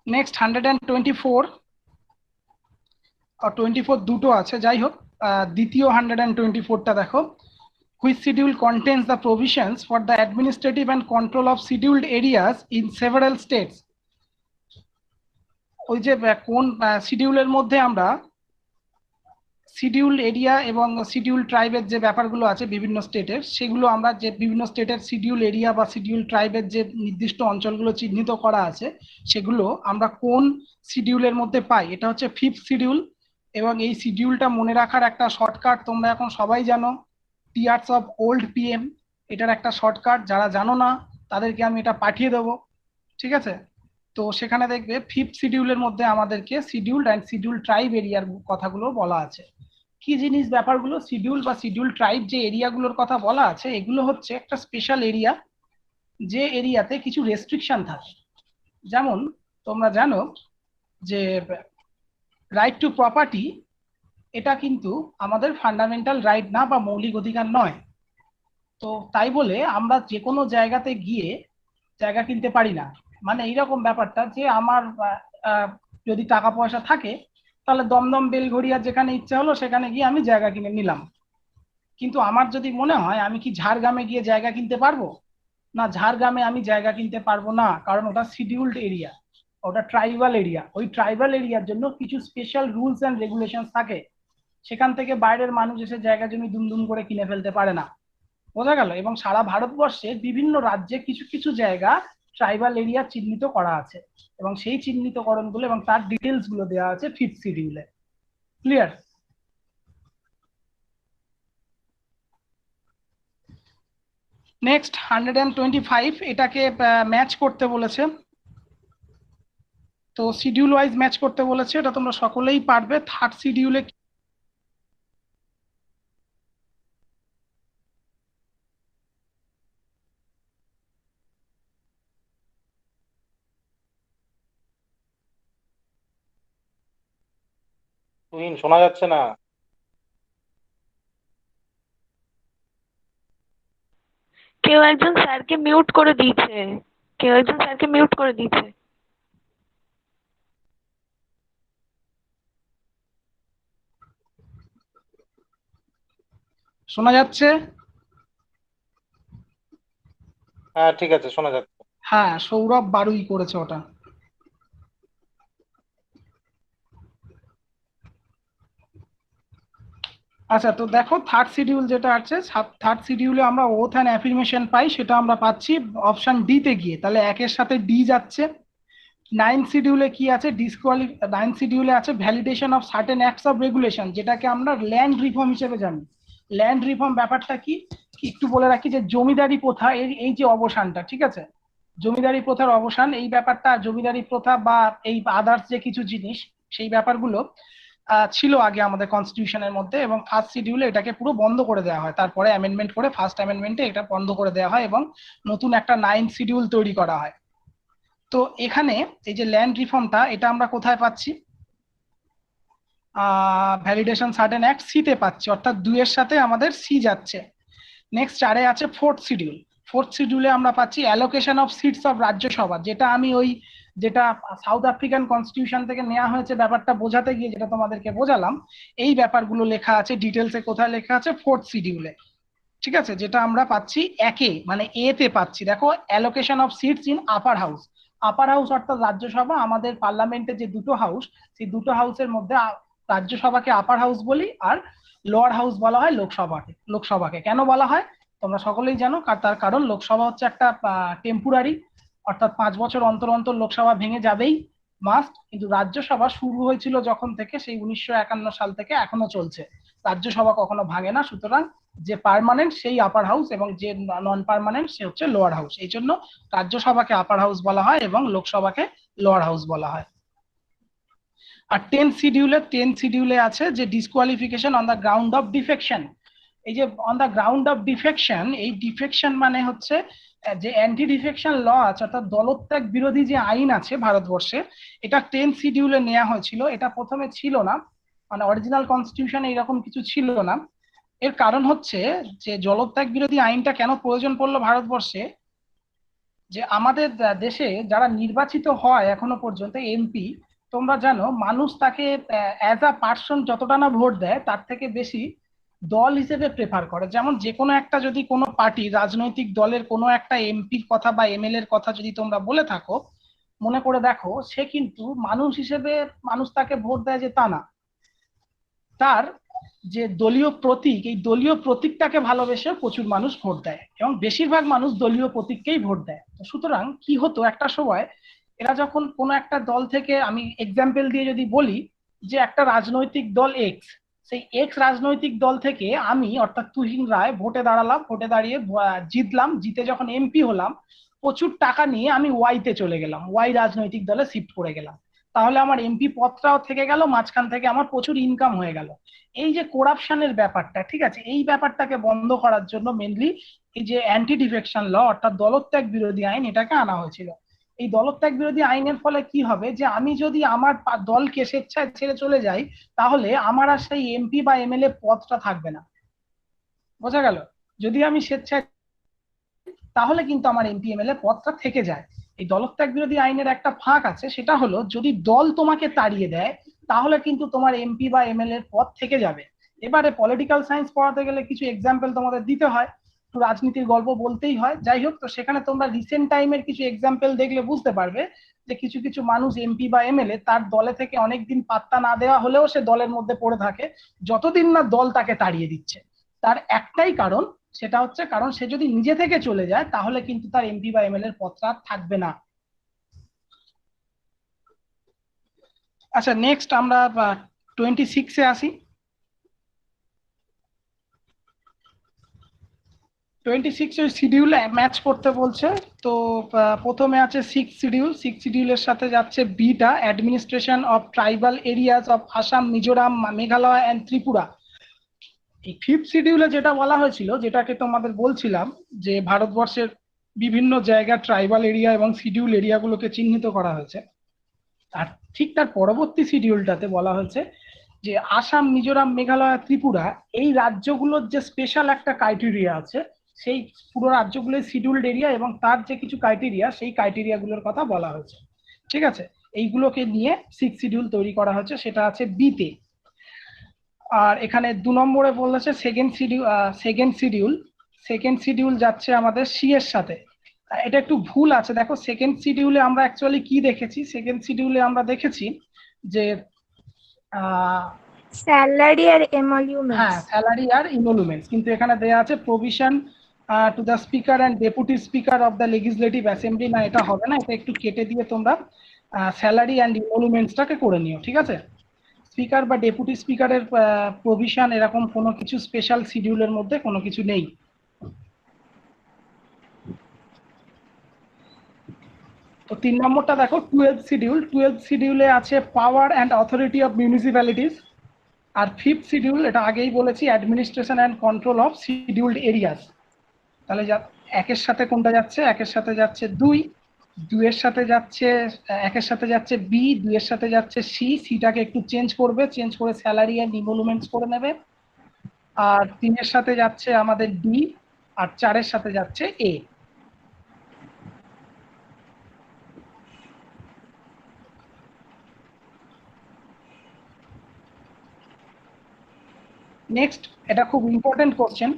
নেক্সট 124 আর 24 দুটো আছে, যাই হোক দ্বিতীয় 124টা দেখো, which schedule contains the provisions for the administrative and control of scheduled areas in several states? ওই যে কোন শিডিউলের মধ্যে আমরা শিডিউল এরিয়া এবং শিডিউল ট্রাইবের যে ব্যাপারগুলো আছে বিভিন্ন স্টেটের, সেগুলো আমরা যে বিভিন্ন স্টেটের শিডিউল এরিয়া বা শিডিউল ট্রাইবের যে নির্দিষ্ট অঞ্চলগুলো চিহ্নিত করা আছে সেগুলো আমরা কোন শিডিউলের মধ্যে পাই? এটা হচ্ছে 5th শিডিউল, এবং এই শিডিউলটা মনে রাখার একটা শর্টকাট তোমরা এখন সবাই জানো, টিয়ার্স অফ ওল্ড পিএম, এটার একটা শর্টকাট, যারা জানো না তাদেরকে আমি এটা পাঠিয়ে দেবো, ঠিক আছে? তো সেখানে দেখবে 5th শিডিউলের মধ্যে আমাদেরকে শিডিউলড অ্যান্ড শিডিউল ট্রাইব এরিয়ার কথাগুলো বলা আছে। কি জিনিস ব্যাপারগুলো? শিডিউল বা শিডিউল ট্রাইব যে এরিয়াগুলোর কথা বলা আছে এগুলো হচ্ছে একটা স্পেশাল এরিয়া, যে এরিয়াতে কিছু রেস্ট্রিকশন থাকে। যেমন তোমরা জানো যে রাইট টু প্রপার্টি এটা কিন্তু আমাদের ফান্ডামেন্টাল রাইট না বা মৌলিক অধিকার নয়। তো তাই বলে আমরা যে কোনো জায়গাতে গিয়ে জায়গা কিনতে পারি না। মানে এইরকম ব্যাপারটা যে আমার যদি টাকা পয়সা থাকে তাহলে দমদম বেলঘড়িয়া যেখানে ইচ্ছা হলো সেখানে গিয়ে আমি জায়গা কিনে নিলাম, কিন্তু আমার যদি মনে হয় আমি কি ঝাড়গ্রামে গিয়ে জায়গা কিনতে পারবো না? ঝাড়গ্রামে আমি জায়গা কিনতে পারবো না, কারণ ওটা শিডিউলড এরিয়া, ওটা ট্রাইবাল এরিয়া। ওই ট্রাইবাল এরিয়ার জন্য কিছু স্পেশাল রুলস অ্যান্ড রেগুলেশন থাকে, সেখান থেকে বাইরের মানুষ এসে জায়গা জমি দুমদুম করে কিনে ফেলতে পারে না, বোঝা গেল? এবং সারা ভারতবর্ষে বিভিন্ন রাজ্যে কিছু কিছু জায়গা ট্রাইবাল এরিয়া চিহ্নিত করা আছে, এবং সেই চিহ্নিতকরণগুলো এবং তার ডিটেলস গুলো দেওয়া আছে 5th শিডিউলে। ক্লিয়ার? নেক্সট 125, এটাকে ম্যাচ করতে বলেছে, তো শিডিউল ওয়াইজ ম্যাচ করতে বলেছে, এটা তোমরা সকলেই পারবে। 3rd শিডিউলে তুহিন শোনা যাচ্ছে না। কেউ একজন স্যারকে মিউট করে দিয়েছে, কেউ একজন স্যারকে মিউট করে দিয়েছে। শোনা যাচ্ছে? হ্যাঁ ঠিক আছে, শোনা যাচ্ছে। হ্যাঁ, সৌরভ বারুই করেছে ওটা। আচ্ছা, তো দেখো 3rd শিডিউল যেটা আছে, 3rd শিডিউলে আমরা ওথ অ্যান্ড অ্যাফিরমেশন পাই, সেটা আমরা পাচ্ছি অপশন ডি তে গিয়ে, তাহলে একের সাথে ডি যাচ্ছে। 9th শিডিউলে কি আছে? 9th শিডিউলে আছে validation of certain acts of regulation, যেটাকে আমরা ল্যান্ড রিফর্ম হিসেবে জানি। ল্যান্ড রিফর্ম ব্যাপারটা কি? একটু বলে রাখি যে জমিদারি প্রথা এই যে অবসানটা, ঠিক আছে, জমিদারি প্রথার অবসান, এই ব্যাপারটা, জমিদারি প্রথা বা এই আদার্স যে কিছু জিনিস, সেই ব্যাপারগুলো ছিল আগে আমাদের কনস্টিটিউশনের মধ্যে, এবং ফার্স্ট শিডিউলে এটাকে পুরো বন্ধ করে দেওয়া হয়। তারপরে অ্যামেন্ডমেন্ট করে ফার্স্ট অ্যামেন্ডমেন্টে এটা বন্ধ করে দেওয়া হয় এবং নতুন একটা 9th শিডিউল তৈরি করা হয়। তো এখানে এই যে ল্যান্ড রিফর্মটা, এটা আমরা কোথায় পাচ্ছি? ভ্যালিডেশন সার্টেন অ্যাক্ট সিতে পাচ্ছি, অর্থাৎ 2 এর সাথে আমাদের সি যাচ্ছে। নেক্সট 4 এ আছে 4th শিডিউল। 4th শিডিউলে আমরা পাচ্ছি allocation of seats of Rajya Sabha, যেটা আমি যেটা সাউথ আফ্রিকান কনস্টিটিউশন থেকে নেওয়া হয়েছে, ব্যাপারটা বোঝাতে গিয়ে যেটা তোমাদেরকে বোঝালাম, এই ব্যাপারগুলো লেখা আছে ডিটেলসে। কোথায় লেখা আছে? 4th শিডিউলে, ঠিক আছে, যেটা আমরা পাচ্ছি একে, মানে এ তে পাচ্ছি। দেখো, allocation of seats in upper house. Upper house অর্থাৎ রাজ্যসভা, আমাদের পার্লামেন্টের যে দুটো হাউস, সেই দুটো হাউসের মধ্যে রাজ্যসভাকে আপার হাউস বলি, আর লোয়ার হাউস বলা হয় লোকসভাকে। কেন বলা হয় তোমরা সকলেই জানো, তার কারণ লোকসভা হচ্ছে একটা টেম্পোরারি, অর্থাৎ 5 বছর অন্তর অন্তর লোকসভা ভেঙে যাবেই মাস্ট। কিন্তু রাজ্যসভা শুরু হয়েছিল যখন থেকে, সেই 1951 সাল থেকে এখনো চলছে। রাজ্যসভা কখনো ভাঙে না, সুতরাং যে পার্মানেন্ট সেই আপার হাউস এবং যে নন পার্মানেন্ট সে হচ্ছে লোয়ার হাউস। এই জন্য রাজ্যসভাকে আপার হাউস বলা হয় এবং লোকসভাকে লোয়ার হাউস বলা হয়। আর 10th শিডিউলে আছে যে disqualification on the ground of defection. এই যে on the ground of defection, এই ডিফেকশন মানে হচ্ছে যে অ্যান্টি ডিফেকশন ল আছে, অর্থাৎ দলত্যাগ বিরোধী যে আইন আছে ভারতবর্ষে, এটা 10th শিডিউলে নেওয়া হয়েছিল। এটা প্রথমে ছিল না, মানে অরিজিনাল কনস্টিটিউশনে এরকম কিছু ছিল না। এর কারণ হচ্ছে যে দলত্যাগ বিরোধী আইনটা কেন প্রয়োজন পড়লো ভারতবর্ষে, যে আমাদের দেশে যারা নির্বাচিত হয় এখনো পর্যন্ত এমপি, তোমরা জানো মানুষ তাকে অ্যাজ আ পার্সন যতটা না ভোট দেয়, তার থেকে বেশি দল হিসেবে প্রেফার করে। যেমন যে কোনো একটা, যদি কোনো পার্টি, রাজনৈতিক দলের কোনো একটা এমপির কথা বা এমএলএ এর কথা যদি তোমরা বলে থাকো, মনে করে দেখো, সে কিন্তু মানুষ হিসেবে মানুষ তাকে ভোট দেয় যে তা না, তার যে দলীয় প্রতীক, এই দলীয় প্রতীকটাকে ভালোবেসে প্রচুর মানুষ ভোট দেয়, এবং বেশিরভাগ মানুষ দলীয় প্রতীককেই ভোট দেয়। তো সুতরাং কি হতো, একটা সময় এরা যখন কোনো একটা দল থেকে, আমি এক্সাম্পল দিয়ে যদি বলি যে একটা রাজনৈতিক দল এক্স, সেই এক্স রাজনৈতিক দল থেকে আমি, অর্থাৎ তুহিন রায়, ভোটে দাঁড়ালাম, ভোটে দাঁড়িয়ে জিতলাম, জিতে যখন এমপি হলাম, প্রচুর টাকা নিয়ে আমি ওয়াইতে চলে গেলাম, ওয়াই রাজনৈতিক দলে শিফট করে গেলাম, তাহলে আমার এমপি পদটাও থেকে গেল, মাঝখান থেকে আমার প্রচুর ইনকাম হয়ে গেল। এই যে করাপশনের ব্যাপারটা, ঠিক আছে, এই ব্যাপারটাকে বন্ধ করার জন্য মেনলি এই যে অ্যান্টি ডিফেকশন ল, অর্থাৎ দলত্যাগ বিরোধী আইন, এটাকে আনা হয়েছিল। এই দলত্যাগ বিরোধী আইনের ফলে কি হবে, যে আমি যদি আমার দলকে স্বেচ্ছায় ছেড়ে চলে যাই, তাহলে আমার আর সেই এমপি বা এমএলএ পদটা থাকবে না। বোঝা গেল? যদি আমি স্বেচ্ছায়, তাহলে কিন্তু আমার এমপি এমএলএ পদটা থেকে যায়। এই দলত্যাগ বিরোধী আইনের একটা ফাঁক আছে, সেটা হলো যদি দল তোমাকে তাড়িয়ে দেয়, তাহলে কিন্তু তোমার এমপি বা এমএলএ এর পদ থেকে যাবে। এবারে পলিটিক্যাল সায়েন্স পড়াতে গেলে কিছু এক্সাম্পল তোমাদের দিতে হয়, রাজনীতির গল্প বলতেই হয়। যাই হোক, তো সেখানে তোমরা রিসেন্ট টাইমের কিছু এক্সাম্পল দেখলে বুঝতে পারবে যে কিছু কিছু মানুষ, এমপি বা এমএলএ, তার দলে থেকে অনেকদিন পাত্তা না দেওয়া হলেও সে দলের মধ্যে পড়ে থাকে, যতদিন না দল তাকে তাড়িয়ে দিচ্ছে। তার একটাই কারণ, সেটা হচ্ছে কারণ সে যদি নিজে থেকে চলে যায়, তাহলে কিন্তু তার এমপি বা এমএলএ এর পদটা থাকবে না। আচ্ছা, নেক্সট আমরা 26 এ আসি। 26 এর শিডিউলে ম্যাচ করতে বলছে। তো প্রথমে আছে 6 শিডিউল। 6 শিডিউলের সাথে যাচ্ছে বিটা, administration of tribal areas of Assam, Mizoram, Meghalaya and Tripura. এই 5th শিডিউলে যেটা বলা হয়েছিল, যেটাকে তোমাদের বলছিলাম যে ভারতবর্ষের বিভিন্ন জায়গা ট্রাইবাল এরিয়া এবং শিডিউল এরিয়াগুলোকে চিহ্নিত করা হয়েছে, আর ঠিক তার পরবর্তী শিডিউলটাতে বলা হয়েছে যে আসাম, মিজোরাম, মেঘালয়, ত্রিপুরা, এই রাজ্যগুলোর যে স্পেশাল একটা ক্রাইটেরিয়া আছে, সেই পুরো রাজ্যগুলোর শিডিউলড এরিয়া এবং তার যে কিছু ক্রাইটেরিয়া, সেই ক্রাইটেরিয়া গুলোর কথা বলা হয়েছে। ঠিক আছে, এইগুলোকে নিয়ে 6 শিডিউল তৈরি করা হয়েছে, সেটা আছে বিতে। আর এখানে 2 নম্বরে বলেছে সেকেন্ড শিডিউল যাচ্ছে আমাদের সি এর সাথে। এটা একটু ভুল আছে, দেখো সেকেন্ড শিডিউলে আমরা অ্যাকচুয়ালি কি দেখেছি, সেকেন্ড শিডিউলে আমরা দেখেছি যে স্যালারি আর হ্যাঁ, এমলিউমেন্টস। স্যালারি আর ইমলুমেন্টস, কিন্তু এখানে দেয়া আছে provision to the speaker and deputy speaker of the legislative assembly. না, এটা হবে না, এটা একটু কেটে দিয়ে তোমরা স্যালারি অ্যান্ড ইমলুমেন্টসটাকে করে নিও। ঠিক আছে, স্পিকার বা ডেপুটি স্পিকারের প্রভিশন এরকম কোনো কিছু স্পেশাল শিডিউলের মধ্যে কোনো কিছু নেই। তো 3 নম্বরটা দেখো 12th শিডিউল। 12th শিডিউলে আছে power and authority of municipalities. আর 5th শিডিউল, এটা আগেই বলেছি, administration and control of scheduled areas. তাহলে একের সাথে কোনটা যাচ্ছে? একের সাথে যাচ্ছে 2, 2 এর সাথে যাচ্ছে, একের সাথে যাচ্ছে বি, 2 এর সাথে যাচ্ছে সি, সিটাকে একটু চেঞ্জ করবে, চেঞ্জ করে স্যালারি অ্যান্ড ইমলুমেন্টস করে নেবে। আর 3 এর সাথে যাচ্ছে আমাদের ডি, আর 4 এর সাথে যাচ্ছে এ। নেক্সট, এটা খুব important question.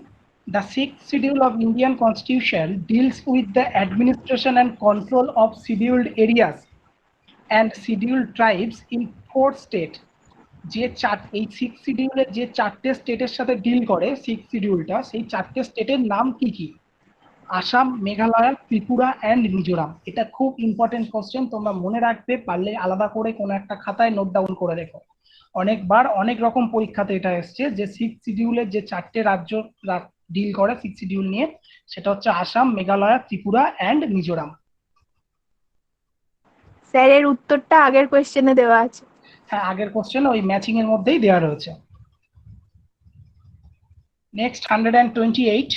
The 6th schedule of Indian Constitution deals with the administration and control of scheduled areas and scheduled tribes in 4 states. যে এই 6th শিডিউলের যে 4টে স্টেটের সাথে ডিল করে 6th শিডিউলটা, সেই 4টে স্টেটের নাম কি কি? আসাম, মেঘালয়, ত্রিপুরা অ্যান্ড মিজোরাম। এটা খুব ইম্পর্টেন্ট কোশ্চেন, তোমরা মনে রাখবে, পারলে আলাদা করে কোনো একটা খাতায় নোট ডাউন করে রেখো। অনেকবার অনেক রকম পরীক্ষাতে এটা এসছে যে 6th শিডিউলের যে 4টে রাজ্য ডিল করে 6th শিডিউল নিয়ে, সেটা হচ্ছে আসাম, মেঘালয়, ত্রিপুরা অ্যান্ড মিজোরাম। স্যার এর উত্তরটা আগের কোশ্চেনে দেওয়া আছে। হ্যাঁ, আগের কোশ্চেন ওই ম্যাচিং এর মধ্যেই দেওয়া রয়েছে। নেক্সট 128।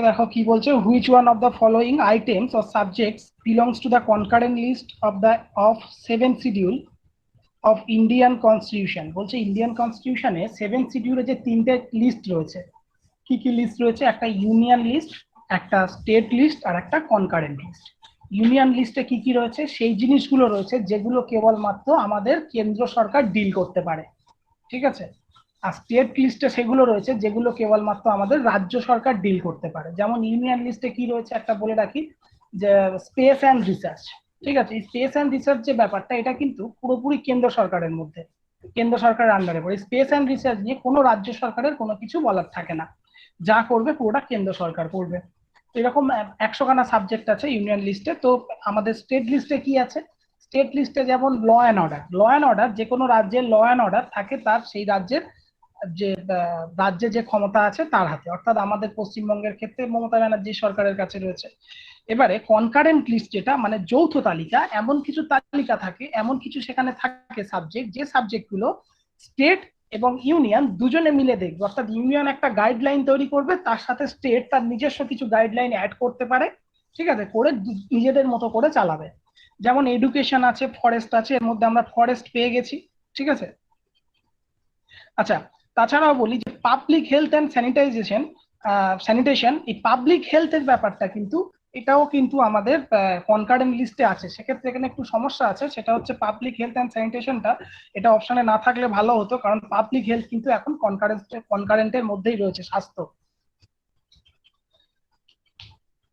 দেখো কি বলছে, which one of the following items or subjects belongs to the concurrent list of 7th schedule of Indian constitution. বলছে ইন্ডিয়ান কনস্টিটিউশনে 7th শিডিউলে যে 3টে লিস্ট রয়েছে, কি কি লিস্ট রয়েছে? একটা ইউনিয়ন লিস্ট, একটা স্টেট লিস্ট আর একটা কনকারেন্ট লিস্ট। ইউনিয়ন লিস্টে কি কি রয়েছে? সেই জিনিসগুলো রয়েছে যেগুলো কেবলমাত্র আমাদের কেন্দ্র সরকার ডিল করতে পারে, ঠিক আছে। আর স্টেট লিস্টে সেগুলো রয়েছে যেগুলো কেবলমাত্র আমাদের রাজ্য সরকার ডিল করতে পারে। যেমন ইউনিয়ন লিস্টে কি রয়েছে একটা বলে রাখি, যে স্পেস অ্যান্ড রিসার্চ, ঠিক আছে। স্পেস অ্যান্ড রিসার্চ যে ব্যাপারটা, এটা কিন্তু পুরোপুরি কেন্দ্র সরকারের মধ্যে, কেন্দ্র সরকারের আন্ডারে পড়ে। স্পেস অ্যান্ড রিসার্চ নিয়ে কোনো রাজ্য সরকারের কোনো কিছু বলার থাকে না, যা করবে পুরোটা কেন্দ্র সরকার করবে। এরকম 100খানা সাবজেক্ট আছে ইউনিয়ন লিস্টে। তো আমাদের স্টেট লিস্টে কি আছে? স্টেট লিস্টে যেমন law and order, law and order, যে কোনো রাজ্যের ল অ্যান্ড অর্ডার থাকে তার সেই রাজ্যের রাজ্যে যে ক্ষমতা আছে তার হাতে, অর্থাৎ আমাদের পশ্চিমবঙ্গের ক্ষেত্রে মমতা ব্যানার্জি সরকারের কাছে রয়েছে। এবারে কনকারেন্ট লিস্ট, যেটা মানে যৌথ তালিকা, এমন কিছু তালিকা থাকে, এমন কিছু সেখানে থাকে সাবজেক্ট, যে সাবজেক্টগুলো স্টেট এবং ইউনিয়ন দুজনে মিলে দেখবে। অর্থাৎ ইউনিয়ন একটা গাইডলাইন তৈরি করবে, তার সাথে স্টেট তার নিজস্ব কিছু গাইডলাইন অ্যাড করতে পারে, ঠিক আছে, করে নিজেদের মতো করে চালাবে। যেমন এডুকেশন আছে, ফরেস্ট আছে, এর মধ্যে আমরা ফরেস্ট পেয়ে গেছি, ঠিক আছে। আচ্ছা, তাছাড়াও বলি যে পাবলিক হেলথ অ্যান্ড স্যানিটেশন, এই পাবলিক হেলথের ব্যাপারটা কিন্তু এটাও কিন্তু আমাদের কনকারেন্ট লিস্টে আছে। সেক্ষেত্রে এখানে একটু সমস্যা আছে, সেটা হচ্ছে পাবলিক হেলথ অ্যান্ড স্যানিটেশনটা এটা অপশনে না থাকলে ভালো হতো, কারণ পাবলিক হেলথ কিন্তু এখন কনকারেন্টের মধ্যেই রয়েছে, স্বাস্থ্য।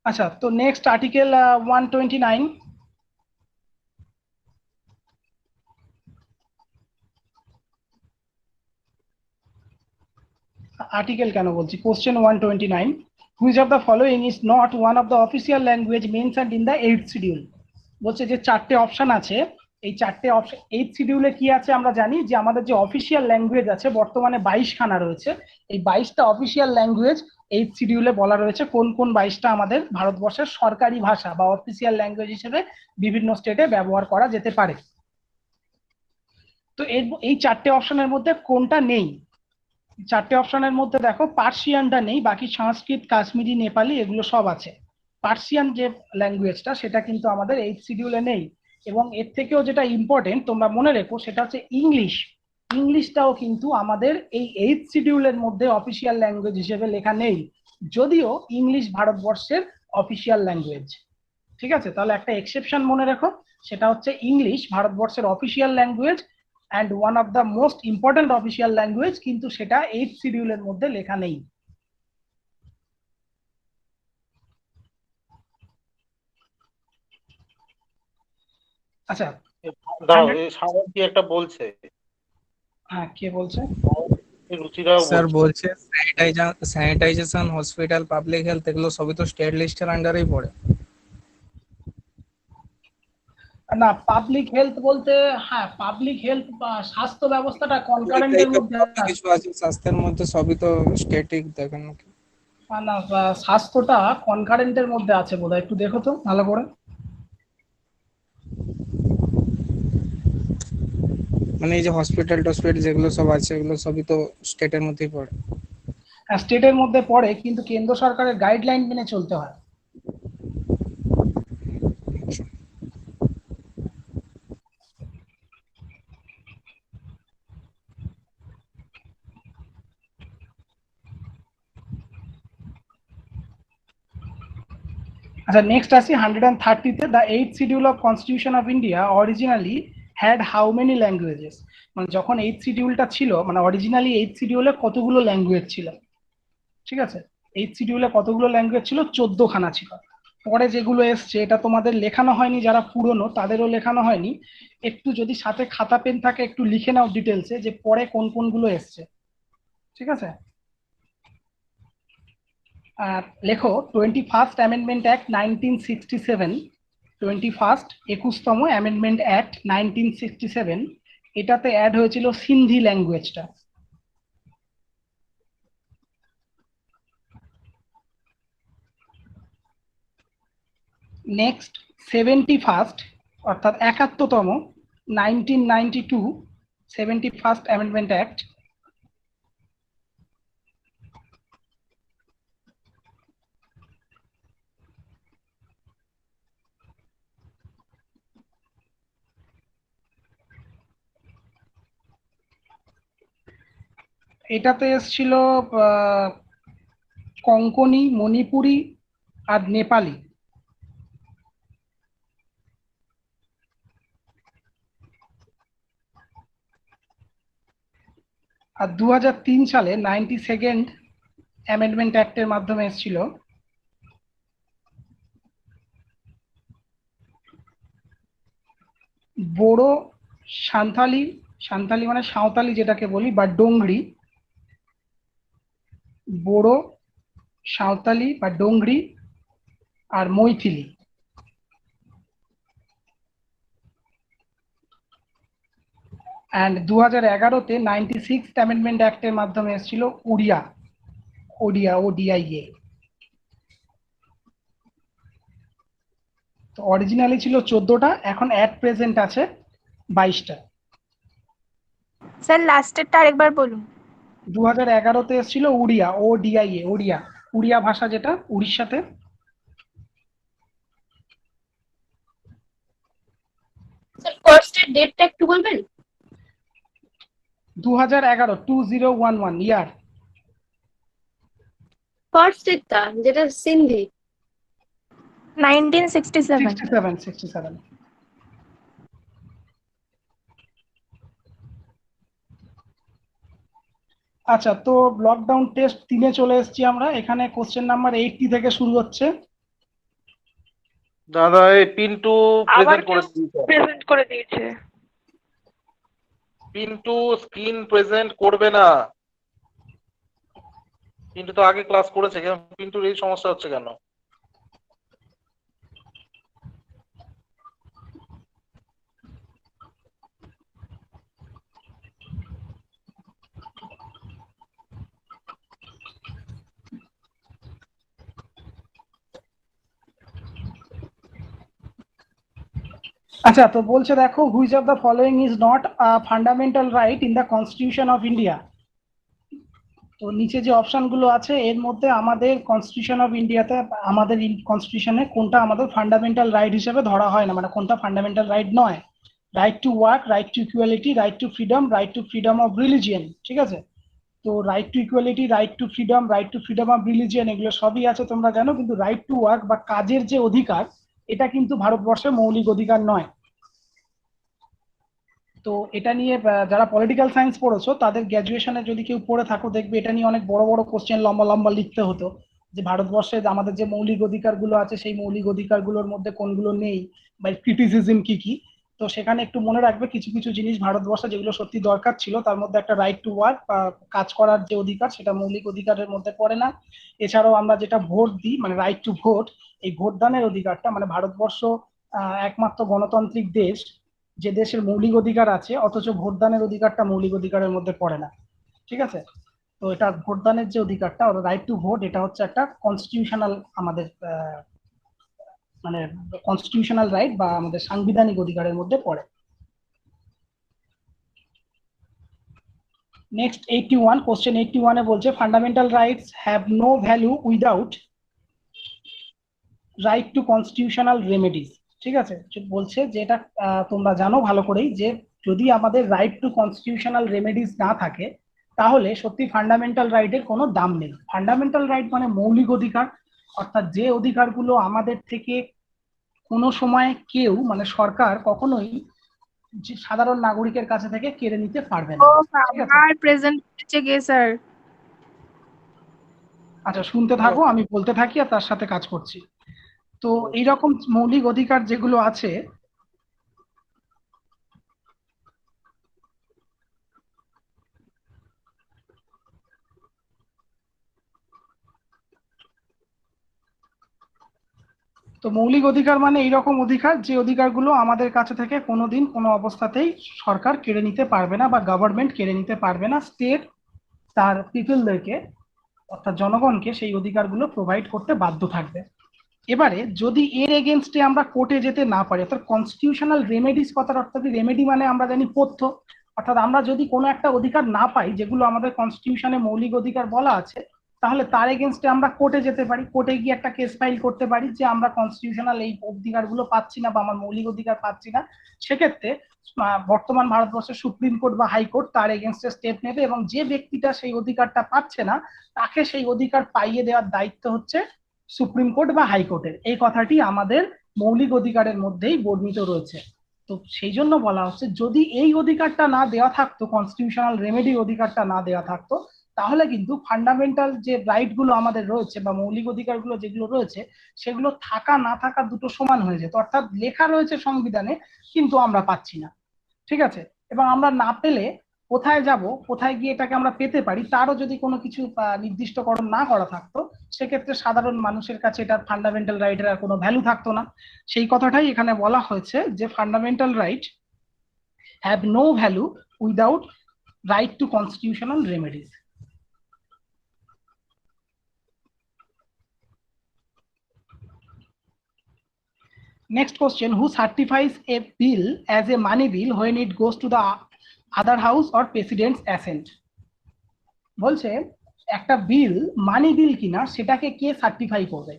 আচ্ছা, তো নেক্সট আর্টিকেল 129। আর্টিকেল কেন বলছি, question 129, which of the following is not one of the official language mentioned in the 8th schedule. বলছে যে 4টে অপশন আছে, এই 4টে অপশন 8th শিডিউলে কি আছে আমরা জানি, যে আমাদের যে অফিসিয়াল ল্যাঙ্গুয়েজ আছে বর্তমানে 22খানা রয়েছে। এই 22টা অফিসিয়াল ল্যাঙ্গুয়েজ 8th শিডিউলে বলা রয়েছে কোন কোন 22টা আমাদের ভারতবর্ষের সরকারি ভাষা বা অফিসিয়াল ল্যাঙ্গুয়েজ হিসেবে বিভিন্ন স্টেটে ব্যবহার করা যেতে পারে। তো এই 4টে অপশনের মধ্যে কোনটা নেই? 4টে অপশনের মধ্যে দেখো পার্সিয়ানটা নেই, বাকি সংস্কৃত, কাশ্মীরি, নেপালি এগুলো সব আছে। পার্সিয়ান যে ল্যাঙ্গুয়েজটা সেটা কিন্তু আমাদের 8th শিডিউলে নেই। এবং এর থেকেও যেটা ইম্পর্টেন্ট তোমরা মনে রেখো, সেটা হচ্ছে ইংলিশ। ইংলিশটাও কিন্তু আমাদের এই 8th শিডিউলের মধ্যে অফিসিয়াল ল্যাঙ্গুয়েজ হিসেবে লেখা নেই, যদিও ইংলিশ ভারতবর্ষের অফিসিয়াল ল্যাঙ্গুয়েজ, ঠিক আছে। তাহলে একটা এক্সেপশন মনে রেখো, সেটা হচ্ছে ইংলিশ ভারতবর্ষের official language and one of the most important official language, কিন্তু সেটা 8th শিডিউলের মধ্যে লেখা নেই। আচ্ছা, দাঁড়াও, এই সায়ন কি একটা বলছে? হ্যাঁ, কে বলছে? রুচিরাও স্যার বলছে। বলছে স্যানিটাইজেশন, হসপিটাল, পাবলিক হেলথ এগুলো সবই তো স্টেট লিস্টের আন্ডারেই পড়ে। না, পাবলিক হেলথ বলতে হ্যাঁ, পাবলিক হেলথ বা স্বাস্থ্য ব্যবস্থাটা ওইটাই কনকারেন্টের তো মধ্যে সবই আছে। কিছু আছে স্বাস্থ্যের মধ্যে, সবই তো স্ট্যাটিক দেখেন নাকি। না, স্বাস্থ্যটা কনকারেন্টের মধ্যে আছে বোধহয়, একটু দেখো তো ভালো করে। মানে এই যে হসপিটাল টসপিটাল যেগুলো সব আছে এগুলো সবই তো স্টেটের মধ্যেই পড়ে। স্টেটের মধ্যে পড়ে, কিন্তু কেন্দ্র সরকারের গাইডলাইন মেনে চলতে হয়। আচ্ছা, নেক্সট আসি 130-তে। The 8th schedule of constitution of India originally had how many languages? মানে যখন 8th শিডিউলটা ছিল, মানে অরিজিনালি 8th শিডিউলে কতগুলো ল্যাঙ্গুয়েজ ছিল? ঠিক আছে, 8th শিডিউলে কতগুলো ল্যাঙ্গুয়েজ ছিল? 14খানা ছিল। পরে যেগুলো এসছে এটা তোমাদের লেখানো হয়নি, যারা পুরনো তাদেরও লেখানো হয়নি। একটু যদি সাথে খাতা পেন থাকে একটু লিখে নাও ডিটেলসে, যে পরে কোন কোনগুলো এসছে। ঠিক আছে, আর লেখো 21st amendment act 1967। 21st amendment act 1967, এটাতে অ্যাড হয়েছিল সিন্ধি ল্যাঙ্গুয়েজটা। নেক্সট 71st, অর্থাৎ 71তম, 1992 71st অ্যামেন্ডমেন্ট অ্যাক্ট। এটাতে এসছিল কোঙ্কনি, মণিপুরি আর নেপালি। আর 2003 সালে 92nd অ্যামেন্ডমেন্ট অ্যাক্টের মাধ্যমে এসেছিল বোড়ো, সাঁওতালি, সাঁওতালি মানে সাঁওতালি যেটাকে বলি, বা ডোংরি, বোড়ো, সাঁওতালি বা ডোংরি আর মৈথিলি। অ্যান্ড 2011-তে 96th অ্যামেন্ডমেন্ট অ্যাক্টের মাধ্যমে এসেছিল উড়িয়া, ওডিয়া, ODIA। তো অরিজিনালি ছিল 14টা, এখন অ্যাট প্রেজেন্ট আছে 22টা। স্যার লাস্টেরটা আরেকবার বলুন। 2011-তে এসেছিল উড়িয়া, ODIA, ওড়িয়া, উড়িয়া ভাষা যেটা উড়িষ্যাতে। স্যার ফার্স্ট এর ডেটটা একটু বলবেন? 2011, 2011 ইয়ার। ফার্স্ট এরটা যেটা সিন্ধি। 1967। 67। আচ্ছা, তো লকডাউন টেস্ট 3-এ চলে এসেছি আমরা। এখানে কোশ্চেন নাম্বার 80 থেকে শুরু হচ্ছে। দাদা এই পিন্টু প্রেজেন্ট করে দিয়েছে। প্রেজেন্ট করে দিয়েছে। পিন্টু স্ক্রিন প্রেজেন্ট করবে না। পিন্টু তো আগে ক্লাস করেছে, কেন পিন্টুর এই সমস্যা হচ্ছে কেন? আচ্ছা, তো বলছে দেখো, which of the following is not a fundamental right in the constitution of India? তো নিচে যে অপশনগুলো আছে এর মধ্যে আমাদের কনস্টিটিউশন অফ ইন্ডিয়াতে, আমাদের কনস্টিটিউশনে কোনটা আমাদের ফান্ডামেন্টাল রাইট হিসেবে ধরা হয় না, মানে কোনটা ফান্ডামেন্টাল রাইট নয়? Right to work, right to equality, right two freedom of religion. ঠিক আছে, তো right to equality, right two freedom of religion এগুলো সবই আছে তোমরা জানো, কিন্তু রাইট টু ওয়ার্ক বা কাজের যে অধিকার, এটা কিন্তু ভারতবর্ষের মৌলিক অধিকার নয়। তো এটা নিয়ে যারা পলিটিক্যাল সায়েন্স পড়েছো তাদের গ্র্যাজুয়েশনে যদি কেউ পড়ে থাকো দেখবে এটা নিয়ে অনেক বড় বড় কোশ্চেন লম্বা লম্বা লিখতে হতো, যে ভারতবর্ষে আমাদের যে মৌলিক অধিকারগুলো আছে সেই মৌলিক অধিকারগুলোর মধ্যে কোনগুলো নেই, বা ক্রিটিসিজম কি কি। তো সেখানে একটু মনে রাখবে কিছু কিছু জিনিস ভারতবর্ষে যেগুলো সত্যি দরকার ছিল, তার মধ্যে একটা রাইট টু ওয়ার্ক বা কাজ করার যে অধিকার, সেটা মৌলিক অধিকারের মধ্যে পড়ে না। এছাড়াও আমরা যেটা ভোট দিই, মানে রাইট টু ভোট, এই ভোটদানের অধিকারটা, মানে ভারতবর্ষ একমাত্র গণতান্ত্রিক দেশ যে দেশের মৌলিক অধিকার আছে অথচ ভোটদানের অধিকারটা মৌলিক অধিকারের মধ্যে পড়ে না। ঠিক আছে, তো এটা ভোটদানের যে অধিকারটা রাইট টু ভোট, এটা হচ্ছে একটা কনস্টিটিউশনাল আমাদের মানে কনস্টিটিউশনাল রাইট বা আমাদের সাংবিধানিক অধিকারের মধ্যে পড়ে। নেক্সট 81, কোশ্চেন 81 এ বলছে fundamental rights have no value without right to constitutional remedies. ঠিক আছে, বলছে যে এটা তোমরা জানো ভালো করেই যে যদি আমাদের রাইট টু কনস্টিটিউশনাল রেমেডিজ না থাকে তাহলে সত্যি ফান্ডামেন্টাল রাইটের কোনো দাম নেই। ফান্ডামেন্টাল রাইট মানে মৌলিক অধিকার, অর্থাৎ যে অধিকারগুলো আমাদের থেকে কোনো সময় কেউ মানে সরকার কখনোই সাধারণ নাগরিকের কাছে থেকে কেড়ে নিতে পারবে না। আর প্রেজেন্ট হচ্ছে কে স্যার? আচ্ছা শুনতে থাকো, আমি বলতে থাকি আর তার সাথে কাজ করছি। তো এইরকম মৌলিক অধিকার যেগুলো আছে তো মৌলিক অধিকার মানে এইরকম অধিকার যে অধিকারগুলো আমাদের কাছে থেকে কোনোদিন কোনো অবস্থাতেই সরকার কেড়ে নিতে পারবে না বা গভর্নমেন্ট কেড়ে নিতে পারবে না। স্টেট তার পিপলদেরকে অর্থাৎ জনগণকে সেই অধিকারগুলো প্রোভাইড করতে বাধ্য থাকবে। এবারে যদি এর এগেনস্টে আমরা কোর্টে যেতে না পারি, অর্থাৎ কনস্টিটিউশনাল রেমেডিস কথার অর্থ কি? রেমেডি মানে আমরা জানি পথ্য, অর্থাৎ আমরা যদি কোনো একটা অধিকার না পাই যেগুলো আমাদের কনস্টিটিউশনে মৌলিক অধিকার বলা আছে, তাহলে তার এগেনস্টে আমরা কোর্টে যেতে পারি। কোর্টে গিয়ে একটা কেস ফাইল করতে পারি যে আমরা কনস্টিটিউশনাল এই অধিকারগুলো পাচ্ছি না বা আমার মৌলিক অধিকার পাচ্ছি না। সেক্ষেত্রে বর্তমান ভারতবর্ষের সুপ্রিম কোর্ট বা হাইকোর্ট তার এগেনস্টে স্টেপ নেবে এবং যে ব্যক্তিটা সেই অধিকারটা পাচ্ছে না তাকে সেই অধিকার পাইয়ে দেওয়ার দায়িত্ব হচ্ছে সুপ্রিম কোর্ট বা হাইকোর্টের। এই কথাটি আমাদের মৌলিক অধিকারের মধ্যেই বর্ণিত রয়েছে। তো সেই জন্য বলা হচ্ছে যদি এই অধিকারটা না দেওয়া থাকতো, কনস্টিটিউশনাল রেমেডির অধিকারটা না দেওয়া থাকতো, তাহলে কিন্তু ফান্ডামেন্টাল যে রাইট গুলো আমাদের রয়েছে বা মৌলিক অধিকারগুলো যেগুলো রয়েছে সেগুলো থাকা না থাকা দুটো সমান হয়ে যেত। অর্থাৎ লেখা রয়েছে সংবিধানে কিন্তু আমরা পাচ্ছি না। ঠিক আছে, এবং আমরা না পেলে কোথায় যাব, কোথায় গিয়ে এটাকে আমরা পেতে পারি তারও যদি কোনো কিছু নির্দিষ্টকরণ না করা থাকতো, সেক্ষেত্রে সাধারণ মানুষের কাছে এটা ফান্ডামেন্টাল রাইটের আর কোনো ভ্যালু থাকতো না। সেই কথাটাই এখানে বলা হয়েছে যে fundamental right have no value without right to constitutional remedies. Next question, who certifies a bill as a money bill when it goes to the other house or president's assent? বলছে একটা বিল মানি বিল কিনা সেটাকে কে সার্টিফাই করবে?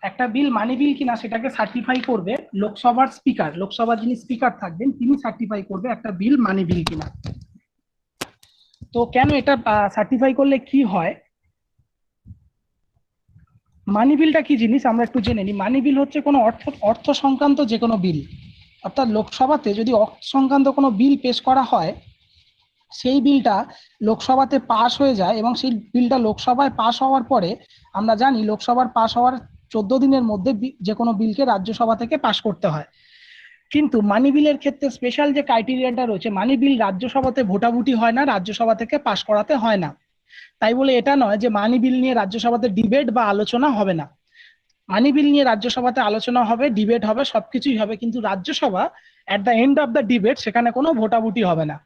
একটা বিল মানি বিল কিনা সেটাকে certify করবে লোকসভার স্পিকার। লোকসভার যিনি স্পিকার থাকবেন তিনি সার্টিফাই করবে একটা বিল মানি বিল কিনা। তো কেন এটা সার্টিফাই করলে কি হয়? মানি বিলটা কি জিনিস আমরা একটু জেনে নিই। মানি বিল হচ্ছে কোনো অর্থ সংক্রান্ত যে কোনো বিল, অর্থাৎ লোকসভাতে যদি অর্থ সংক্রান্ত কোনো বিল পেশ করা হয়, সেই বিলটা লোকসভাতে পাশ হয়ে যায় এবং সেই বিলটা লোকসভায় পাশ হওয়ার পরে আমরা জানি লোকসভার পাশ হওয়ার 14 দিনের মধ্যে যে কোনো বিলকে রাজ্যসভা থেকে পাশ করতে হয়। কিন্তু মানি বিলের ক্ষেত্রে স্পেশাল যে ক্রাইটেরিয়াটা রয়েছে, মানি বিল রাজ্যসভাতে ভোটাভুটি হয় না, রাজ্যসভা থেকে পাশ করাতে হয় না। তাই বলে এটা নয় যে মানি বিল নিয়ে রাজ্যসভাতে ডিবেট বা আলোচনা হবে না। মানি বিল নিয়ে রাজ্যসভাতে আলোচনা হবে, ডিবেট হবে, সবকিছুই হবে, কিন্তু Rajya Sabha at the end of the debate সেখানে কোনো ভোটাভুটি হবে না।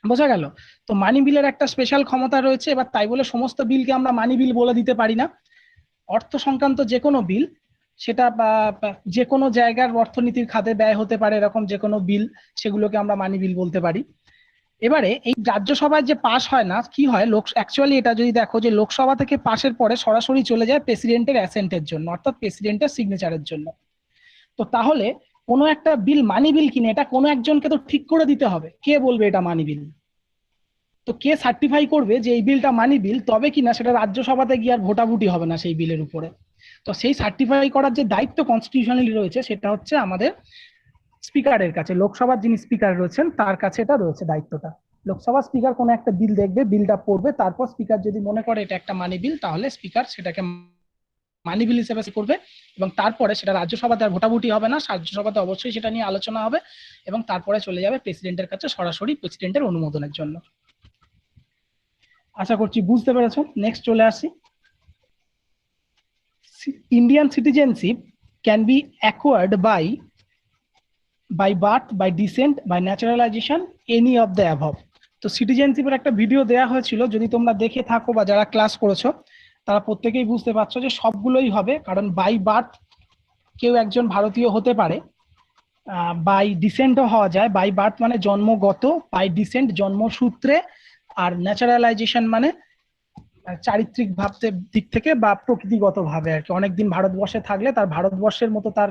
বোঝা গেল? তো মানি বিলের একটা স্পেশাল ক্ষমতা রয়েছে। এবার তাই বলে সমস্ত বিলকে আমরা মানি বিল বলে দিতে পারি না। অর্থ সংক্রান্ত যে কোনো বিল, সেটা যে কোনো জায়গার অর্থনীতির খাতে ব্যয় হতে পারে এরকম যে কোনো বিল, সেগুলোকে আমরা মানি বিল বলতে পারি। এবারে এই রাজ্যসভায় যে পাস হয় না, কি হয় অ্যাকচুয়ালি এটা যদি দেখো যে লোকসভা থেকে পাশের পরে সরাসরি চলে যায় প্রেসিডেন্টের অ্যাসেন্টের জন্য, অর্থাৎ প্রেসিডেন্টের সিগনেচারের জন্য। তো তাহলে কোনো একটা বিল মানি বিল কিনে এটা কোনো একজনকে তো ঠিক করে দিতে হবে, কে বলবে এটা মানি বিল? তো কে সার্টিফাই করবে যে এই বিলটা মানি বিল? তবে কিনা সেটা রাজ্যসভাতে গিয়ে আর ভোটাভুটি হবে না সেই বিলের উপরে। তো সেই সার্টিফাই করার যে দায়িত্ব কনস্টিটিউশনালি রয়েছে সেটা হচ্ছে আমাদের স্পিকারের কাছে। লোকসভার যিনি স্পিকার রয়েছেন তার কাছে এটা রয়েছে দায়িত্বটা। লোকসভা স্পিকার কোনো একটা বিল দেখবে, বিলটা পড়বে, তারপর স্পিকার যদি মনে করে এটা একটা মানি বিল তাহলে স্পিকার সেটাকে মানি বিল হিসেবে করবে এবং তারপরে সেটা রাজ্যসভাতে আর ভোটাভুটি হবে না, রাজ্যসভাতে অবশ্যই সেটা নিয়ে আলোচনা হবে এবং তারপরে চলে যাবে প্রেসিডেন্টের কাছে সরাসরি প্রেসিডেন্টের অনুমোদনের জন্য। আশা করছি বুঝতে পেরেছো। নেক্সট চলে আসি। Indian citizenship can be acquired by by birth, by descent, by naturalization, any of the above. তো সিটিজেনশিপের একটা ভিডিও দেওয়া হয়েছিল, যদি তোমরা দেখে থাকো বা যারা ক্লাস করেছো তারা প্রত্যেকেই বুঝতে পারছো যে সবগুলোই হবে, কারণ বাই বার্থ কেউ একজন ভারতীয় হতে পারে, বাই ডিসেন্টও হওয়া যায়। বাই বার্থ মানে জন্মগত, বাই ডিসেন্ট জন্মসূত্রে, আর ন্যাচারালাইজেশন মানে চারিত্রিক ভাবতে দিক থেকে বা প্রকৃতিগত ভাবে আর কি। অনেকদিন ভারতবর্ষে থাকলে তার ভারতবর্ষের মতো তার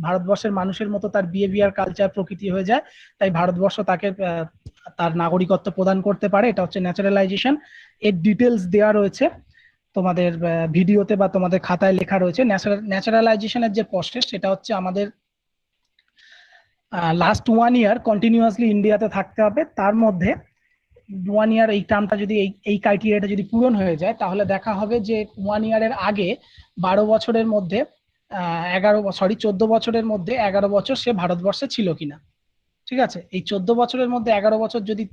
ভারতবর্ষের মানুষের মতো তার বিহেভিয়ার, কালচার, প্রকৃতি হয়ে যায়, তাই ভারতবর্ষ তাকে তার নাগরিকত্ব প্রদান করতে পারে। এটা হচ্ছে ন্যাচারালাইজেশন। এর ডিটেলস দেওয়া রয়েছে তোমাদের ভিডিওতে বা তোমাদের খাতায় লেখা রয়েছে। ন্যাচারালাইজেশনের যে প্রসেস সেটা হচ্ছে আমাদের লাস্ট 1 ইয়ার কন্টিনিউয়াসলি ইন্ডিয়াতে থাকতে হবে, তার মধ্যে 1 ইয়ার এই টার্মটা যদি এই ক্রাইটেরিয়াটা যদি পূরণ হয়ে যায়, তাহলে দেখা হবে যে 1 ইয়ারের আগে 12 বছরের মধ্যে 14 বছরের মধ্যে 11 বছর সে ভারতবর্ষে ছিল কিনা। ঠিক আছে, এই 14 বছরের মধ্যে 11 বছর যদি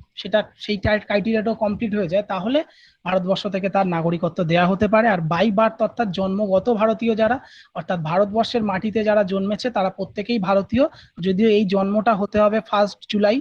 সেই ক্রাইটেরিয়াটাও কমপ্লিট হয়ে যায়, তাহলে ভারতবর্ষ থেকে তার নাগরিকত্ব দেয়া হতে পারে। আর বাই বার্থ অর্থাৎ জন্মগত ভারতীয় যারা, অর্থাৎ ভারতবর্ষের মাটিতে যারা জন্মেছে তারা প্রত্যেকেই ভারতীয়, যদিও এই জন্মটা হতে হবে 1 জুলাই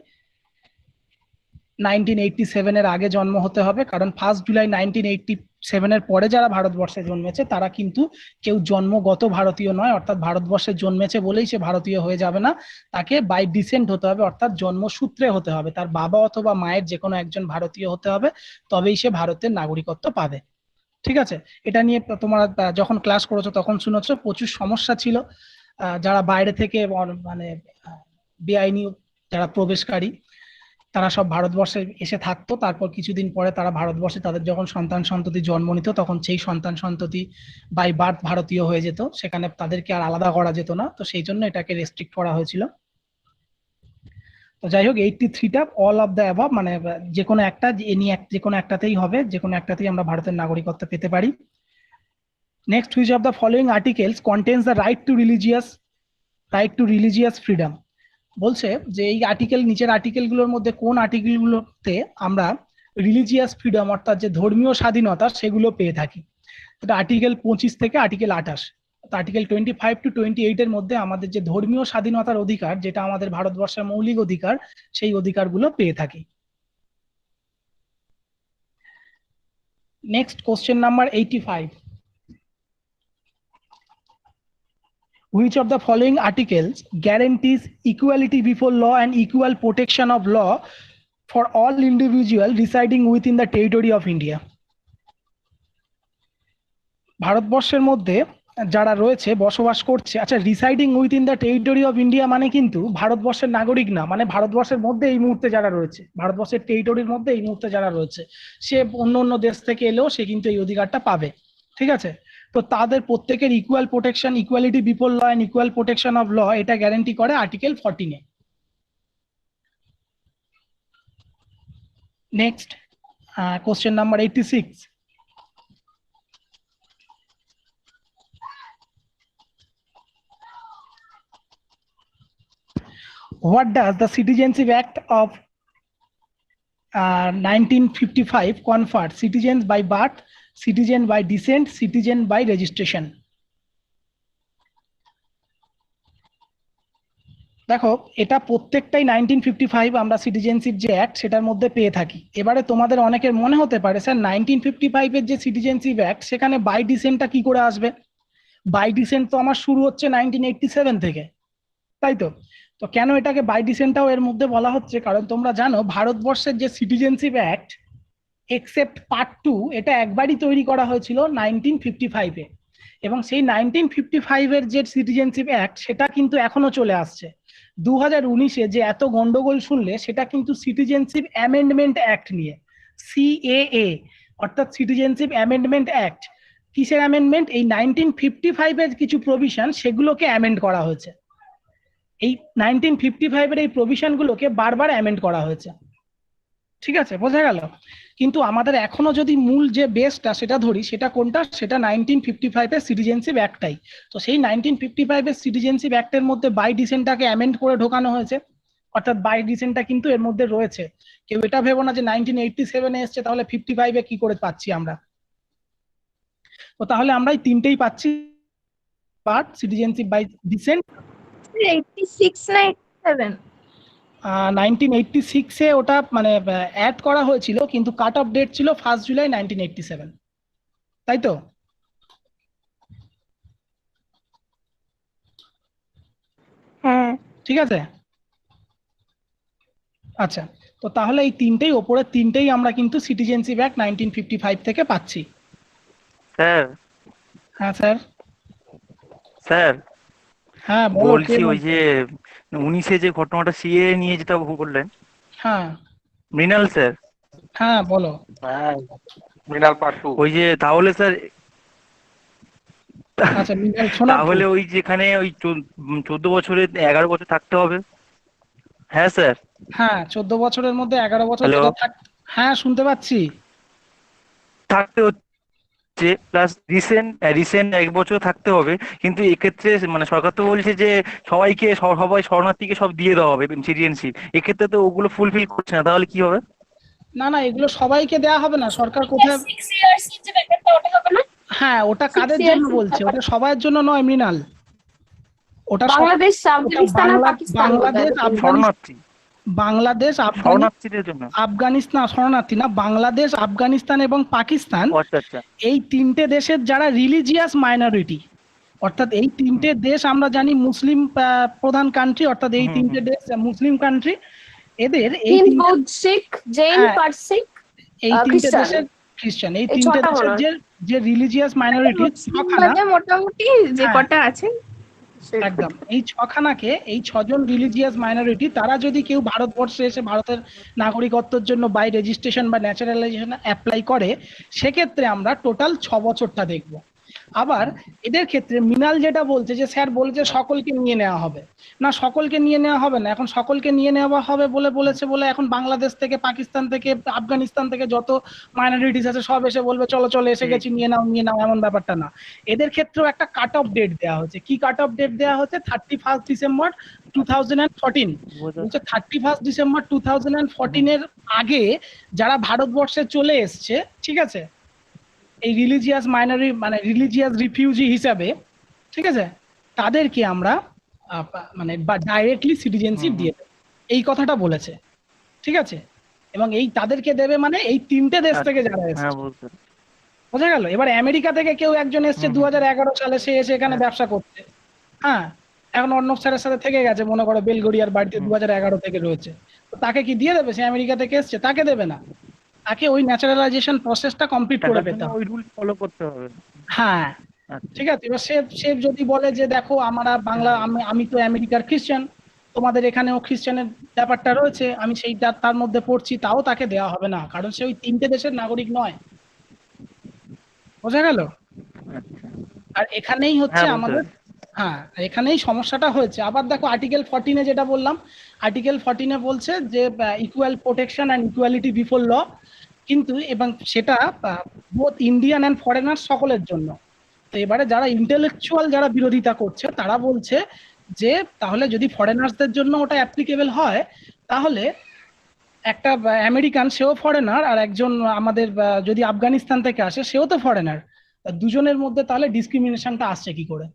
1987 এর আগে জন্ম হতে হবে, কারণ 1 জুলাই 1987 এর পরে যারা ভারতবর্ষে জন্মেছে তারা কিন্তু কেউ জন্মগত ভারতীয় নয়, অর্থাৎ ভারতবর্ষে জন্মেছে বলেই সে ভারতীয় হয়ে যাবে না, তাকে বাই ডিসেন্ট হতে হবে, অর্থাৎ জন্মসূত্রে হতে হবে, তার বাবা অথবা মায়ের যে কোনো একজন ভারতীয় হতে হবে, তবেই সে ভারতের নাগরিকত্ব পাবে। ঠিক আছে, এটা নিয়ে তোমরা যখন ক্লাস করেছো তখন শুনেছো প্রচুর সমস্যা ছিল। যারা বাইরে থেকে মানে বেআইনি যারা প্রবেশকারী তারা সব ভারতবর্ষে এসে থাকতো, তারপর কিছুদিন পরে তারা ভারতবর্ষে তাদের যখন সন্তান সন্ততি জন্ম নিত তখন সেই সন্তান সন্ততি বাই বার্থ ভারতীয় হয়ে যেত, সেখানে তাদেরকে আর আলাদা করা যেত না, তো সেই জন্য এটাকে রেস্ট্রিক্ট করা হয়েছিল। তো যাই হোক, 83টা অল অফ দ্য অ্যাবভ মানে যে কোনো একটা, যে কোনো একটাতেই হবে, যে কোনো একটাতেই আমরা ভারতের নাগরিকত্ব পেতে পারি। Next, which of the following articles contains the right to religious freedom. বলছে যে এই নিচের আর্টিকেলগুলোর মধ্যে কোন আর্টিকেলগুলোতে আমরা রিলিজিয়াস ফ্রিডম অর্থাৎ যে ধর্মীয় স্বাধীনতা সেগুলো পেয়ে থাকি। এটা আর্টিকেল 25 থেকে আর্টিকেল 28। আর্টিকেল 25 to 28 এর মধ্যে আমাদের যে ধর্মীয় স্বাধীনতার অধিকার, যেটা আমাদের ভারতবর্ষের মৌলিক অধিকার, সেই অধিকারগুলো পেয়ে থাকি। Next, question number 85. Which of the following articles guarantees equality before law and equal protection of law for all individuals residing within the territory of India? ভারতবর্ষের মধ্যে যারা রয়েছে, বসবাস করছে, আচ্ছা, residing within the territory of India মানে কিন্তু ভারতবর্ষের নাগরিক না, মানে ভারতবর্ষের মধ্যে এই মুহূর্তে যারা রয়েছে, ভারতবর্ষের টেরিটরির মধ্যে এই মুহূর্তে যারা রয়েছে, সে অন্য দেশ থেকে এলেও সে কিন্তু এই অধিকারটা পাবে। ঠিক আছে, তো তাদের প্রত্যেকের equal protection, equality before law and equal protection of law, এটা গ্যারান্টি করে আর্টিকেল 14 এ। Next, question number 86. What does the Citizenship Act of 1955 confer? Citizens by birth, citizen by descent, citizen by registration. দেখো, এটা প্রত্যেকটাই 1955 আমরা citizenship যে act সেটার মধ্যে পেয়ে থাকি। এবারে তোমাদের অনেকের মনে হতে পারে, স্যার 1955 এর যে সিটিজেনশিপ অ্যাক্ট সেখানে বাই ডিসেন্টটা কি করে আসবে? বাই ডিসেন্ট তো আমার শুরু হচ্ছে 1987 থেকে, তাই তো? তো কেন এটাকে বাই ডিসেন্টটাও এর মধ্যে বলা হচ্ছে? কারণ তোমরা জানো ভারতবর্ষের যে সিটিজেনশিপ অ্যাক্ট এক্সেপ্ট পার্ট 2, এটা একবারই তৈরি করা হয়েছিল 1955 এ, এবং সেই 1955 এর যে সিটিজেনশিপ অ্যাক্ট সেটা কিন্তু এখনো চলে আসছে। 2019-এ যে এত গন্ডগোল শুনলে সেটা কিন্তু সিটিজেনশিপ অ্যামেন্ডমেন্ট অ্যাক্ট নিয়ে, সিএএ অর্থাৎ সিটিজেনশিপ অ্যামেন্ডমেন্ট অ্যাক্ট। কিসের অ্যামেন্ডমেন্ট? এই 1955 এর কিছু প্রভিশন সেগুলোকে অ্যামেন্ড করা হয়েছে। এই 1955 এর এই প্রভিশন গুলোকে বারবার অ্যামেন্ড করা হয়েছে। ঠিক আছে, বোঝা গেল? কিন্তু আমাদের এখনো যদি মূল যে বেসটা সেটা ধরি, সেটা কোনটা? সেটা 1955 এর সিটিজেনশিপ অ্যাক্টটাই। তো সেই 1955 এর সিটিজেনশিপ অ্যাক্টের মধ্যে বাই ডিসেন্টটাকে অ্যামেন্ড করে ঢোকানো হয়েছে, অর্থাৎ বাই ডিসেন্টটা কিন্তু এর মধ্যে রয়েছে। কেউ এটা ভেবো না যে 1987 এ এসছে তাহলে 55 এ কি করে পাচ্ছি আমরা। তো তাহলে আমরা এই তিনটেই পাচ্ছি, বার্থ, সিটিজেনশিপ বাই ডিসেন্ট। 86 না 1986-এ ওটা মানে অ্যাড করা হয়েছিল, কিন্তু কাট অফ ডেট ছিল 1 জুলাই 1987, তাই তো? হ্যাঁ। ঠিক আছে, আচ্ছা। তো তাহলে এই তিনটেই, ওপরের তিনটেই আমরা কিন্তু সিটিজেনশিপ অ্যাক্ট 1955 থেকে পাচ্ছি। স্যার হ্যাঁ স্যার। স্যার হ্যাঁ বলো, কে বলছি ওই বলছো? যে 19-এ যে ঘটনাটা সিএ নিয়ে যেটা বললেন, হ্যাঁ মৃণাল স্যার, হ্যাঁ বলো। হ্যাঁ, মৃণাল পার্ট 2। ওই যে তাহলে স্যার আচ্ছা মৃণাল সোনার তাহলে ওই যেখানে ওই 14 বছরে 11 বছর থাকতে হবে। হ্যাঁ স্যার। হ্যাঁ 14 বছরের মধ্যে 11 বছর হ্যালো, যেটা হ্যাঁ শুনতে পাচ্ছি। থাকতে হচ্ছে, প্লাস রিসেন্ট 1 বছর থাকতে হবে। কিন্তু এক্ষেত্রে মানে সরকার তো বলছে যে সবাইকে সবাই শরণার্থীকে সব দিয়ে দেওয়া হবে সিটিজেনশিপ, এক্ষেত্রে তো ওগুলো ফুলফিল করছে না, তাহলে কি হবে? না না, এগুলো সবাইকে দেয়া হবে না, সরকার কোথায়। 6 ইয়ার্স যে ব্যাপারটা ওটা হবে না? হ্যাঁ ওটা 6 কাদের years জন্য বলছে? ওটা সবার জন্য নয় মৃণাল, ওটা বাংলাদেশ, ওটা আফগানিস্তান আর পাকিস্তান বাংলাদেশ, শরণার্থী, বাংলাদেশ, শরণার্থীদের জন্য। আফগানিস্তান, শরণার্থী না, বাংলাদেশ, আফগানিস্তান এবং পাকিস্তান, ও আচ্ছা আচ্ছা। এই তিনটে দেশের যারা রিলিজিয়াস মাইনরিটি, অর্থাৎ এই তিনটে দেশ আমরা জানি মুসলিম প্রধান কান্ট্রি, অর্থাৎ এই তিনটে দেশ মুসলিম কান্ট্রি, এদের এই হিন্দু, শিখ, জৈন, হ্যাঁ, পারসিক, এই তিনটে খ্রিস্টান, দেশের খ্রিস্টান, এই এই তিনটে ছটা দেশের মনে হয়। যে যে রিলিজিয়াস মাইনরিটি ছখানা, বাদে মোটামুটি যে হ্যাঁ, কটা আছে একদম এই ছখানাকে, এই 6 জন রিলিজিয়াস মাইনরিটি, তারা যদি কেউ ভারতবর্ষে এসে ভারতের নাগরিকত্বের জন্য বাই রেজিস্ট্রেশন বা ন্যাচারালাইজেশন অ্যাপ্লাই করে, সেক্ষেত্রে আমরা টোটাল 6 বছরটা দেখব। আবার এদের ক্ষেত্রে মৃণাল যেটা বলছে যে স্যার বলছে সকলকে নিয়ে নেওয়া হবে, না সকলকে নিয়ে নেওয়া হবে না। এখন সকলকে নিয়ে নেওয়া হবে বলেছে বলে এখন বাংলাদেশ থেকে, পাকিস্তান থেকে, আফগানিস্তান থেকে যত মাইনরিটিস আছে সব এসে বলবে চলো চলো এসে গেছি নিয়ে নাও, এমন ব্যাপারটা না। এদের ক্ষেত্রেও একটা কাট অফ ডেট দেওয়া হচ্ছে। কি কাট অফ ডেট দেওয়া হচ্ছে? 31 ডিসেম্বর 2014। বলছে 31 ডিসেম্বর 2014 এর আগে যারা ভারতবর্ষে চলে এসছে, ঠিক আছে, এই রিলিজিয়াস মাইনরিটি মানে রিলিজিয়াস রিফিউজি হিসাবে, ঠিক আছে, তাদেরকে আমরা মানে ডাইরেক্টলি সিটিজেনশিপ দিয়ে দেব, এই কথাটা বলেছে। ঠিক আছে, এবং এই তাদেরকে দেবে মানে এই তিনটে দেশ থেকে যারা এসছে, বোঝা গেল? এবার আমেরিকা থেকে কেউ একজন এসছে 2011 সালে, সে এসে এখানে ব্যবসা করছে, হ্যাঁ, এখন অর্ণব স্যারের সাথে থেকে গেছে, মনে করো বেলগড়িয়ার বাড়িতে 2011 থেকে রয়েছে, তো তাকে কি দিয়ে দেবে? সে আমেরিকা থেকে এসছে, তাকে দেবে না, তাকে ওই ন্যাচারালাইজেশন প্রসেসটা কমপ্লিট করে পেতে হবে, ওই রুল ফলো করতে হবে। হ্যাঁ ঠিক আছে। এবার সে যদি বলে যে দেখো আমরা বাংলা, আমি তো আমেরিকার খ্রিস্টান, তোমাদের এখানেও খ্রিস্টানের ব্যাপারটা রয়েছে, আমি সেইটা তার মধ্যে পড়ছি, তাও তাকে দেওয়া হবে না, কারণ সে ওই তিনটে দেশের নাগরিক নয়, বোঝা গেল? আর এখানেই হচ্ছে আমাদের, হ্যাঁ এখানেই সমস্যাটা হয়েছে। আবার দেখো আর্টিকেল 14-এ যেটা বললাম, আর্টিকেল 14-এ বলছে যে equal protection and equality before law, কিন্তু এবং সেটা বোথ ইন্ডিয়ান অ্যান্ড ফরেনার সকলের জন্য। তো এবারে যারা ইন্টেলেকচুয়াল যারা বিরোধিতা করছে, তারা বলছে যে তাহলে যদি ফরেনার্সদের জন্য ওটা অ্যাপ্লিকেবল হয়, তাহলে একটা আমেরিকান সেও ফরেনার, আর একজন আমাদের যদি আফগানিস্তান থেকে আসে সেও তো ফরেনার, দুজনের মধ্যে তাহলে ডিসক্রিমিনেশনটা আসছে কি করে?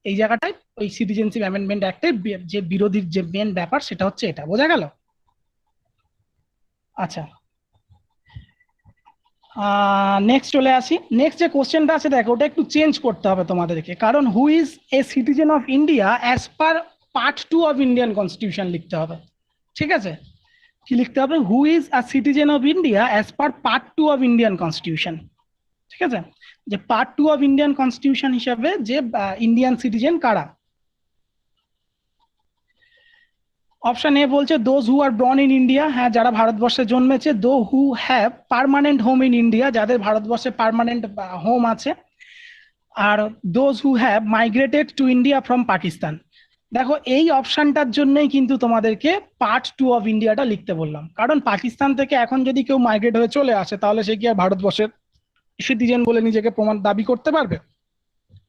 এই জায়গাটায় ওই সিটিজেনশিপ অ্যামেন্ডমেন্ট অ্যাক্টের যে বিরোধীর যে মেন ব্যাপার, সেটা হচ্ছে এটা, বোঝা গেল? আচ্ছা, নেক্সট চলে আসি। নেক্সট যে কোশ্চেনটা আছে দেখো, ওটা একটু চেঞ্জ করতে হবে তোমাদেরকে, কারণ who is a citizen of India as per part 2 of Indian constitution লিখতে হবে। ঠিক আছে, কি লিখতে হবে? Who is a citizen of India as per part 2 of Indian constitution. ঠিক আছে, যে পার্ট 2 অফ ইন্ডিয়ান কনস্টিটিউশন হিসাবে যে ইন্ডিয়ান সিটিজেন কারা? অপশন এ বলছে those who are born in India, হ্যাঁ যারা ভারতবর্ষে জন্মেছে। Those who have permanent home in India, যাদের ভারতবর্ষে পার্মানেন্ট হোম আছে। আর those who have migrated to India from Pakistan. দেখো এই অপশনটার জন্যই কিন্তু তোমাদেরকে পার্ট 2 অফ ইন্ডিয়াটা লিখতে বললাম, কারণ পাকিস্তান থেকে এখন যদি কেউ মাইগ্রেট হয়ে চলে আসে, তাহলে সে কি আর ভারতবর্ষের সিটিজেন বলে নিজেকে প্রমাণ দাবি করতে পারবে?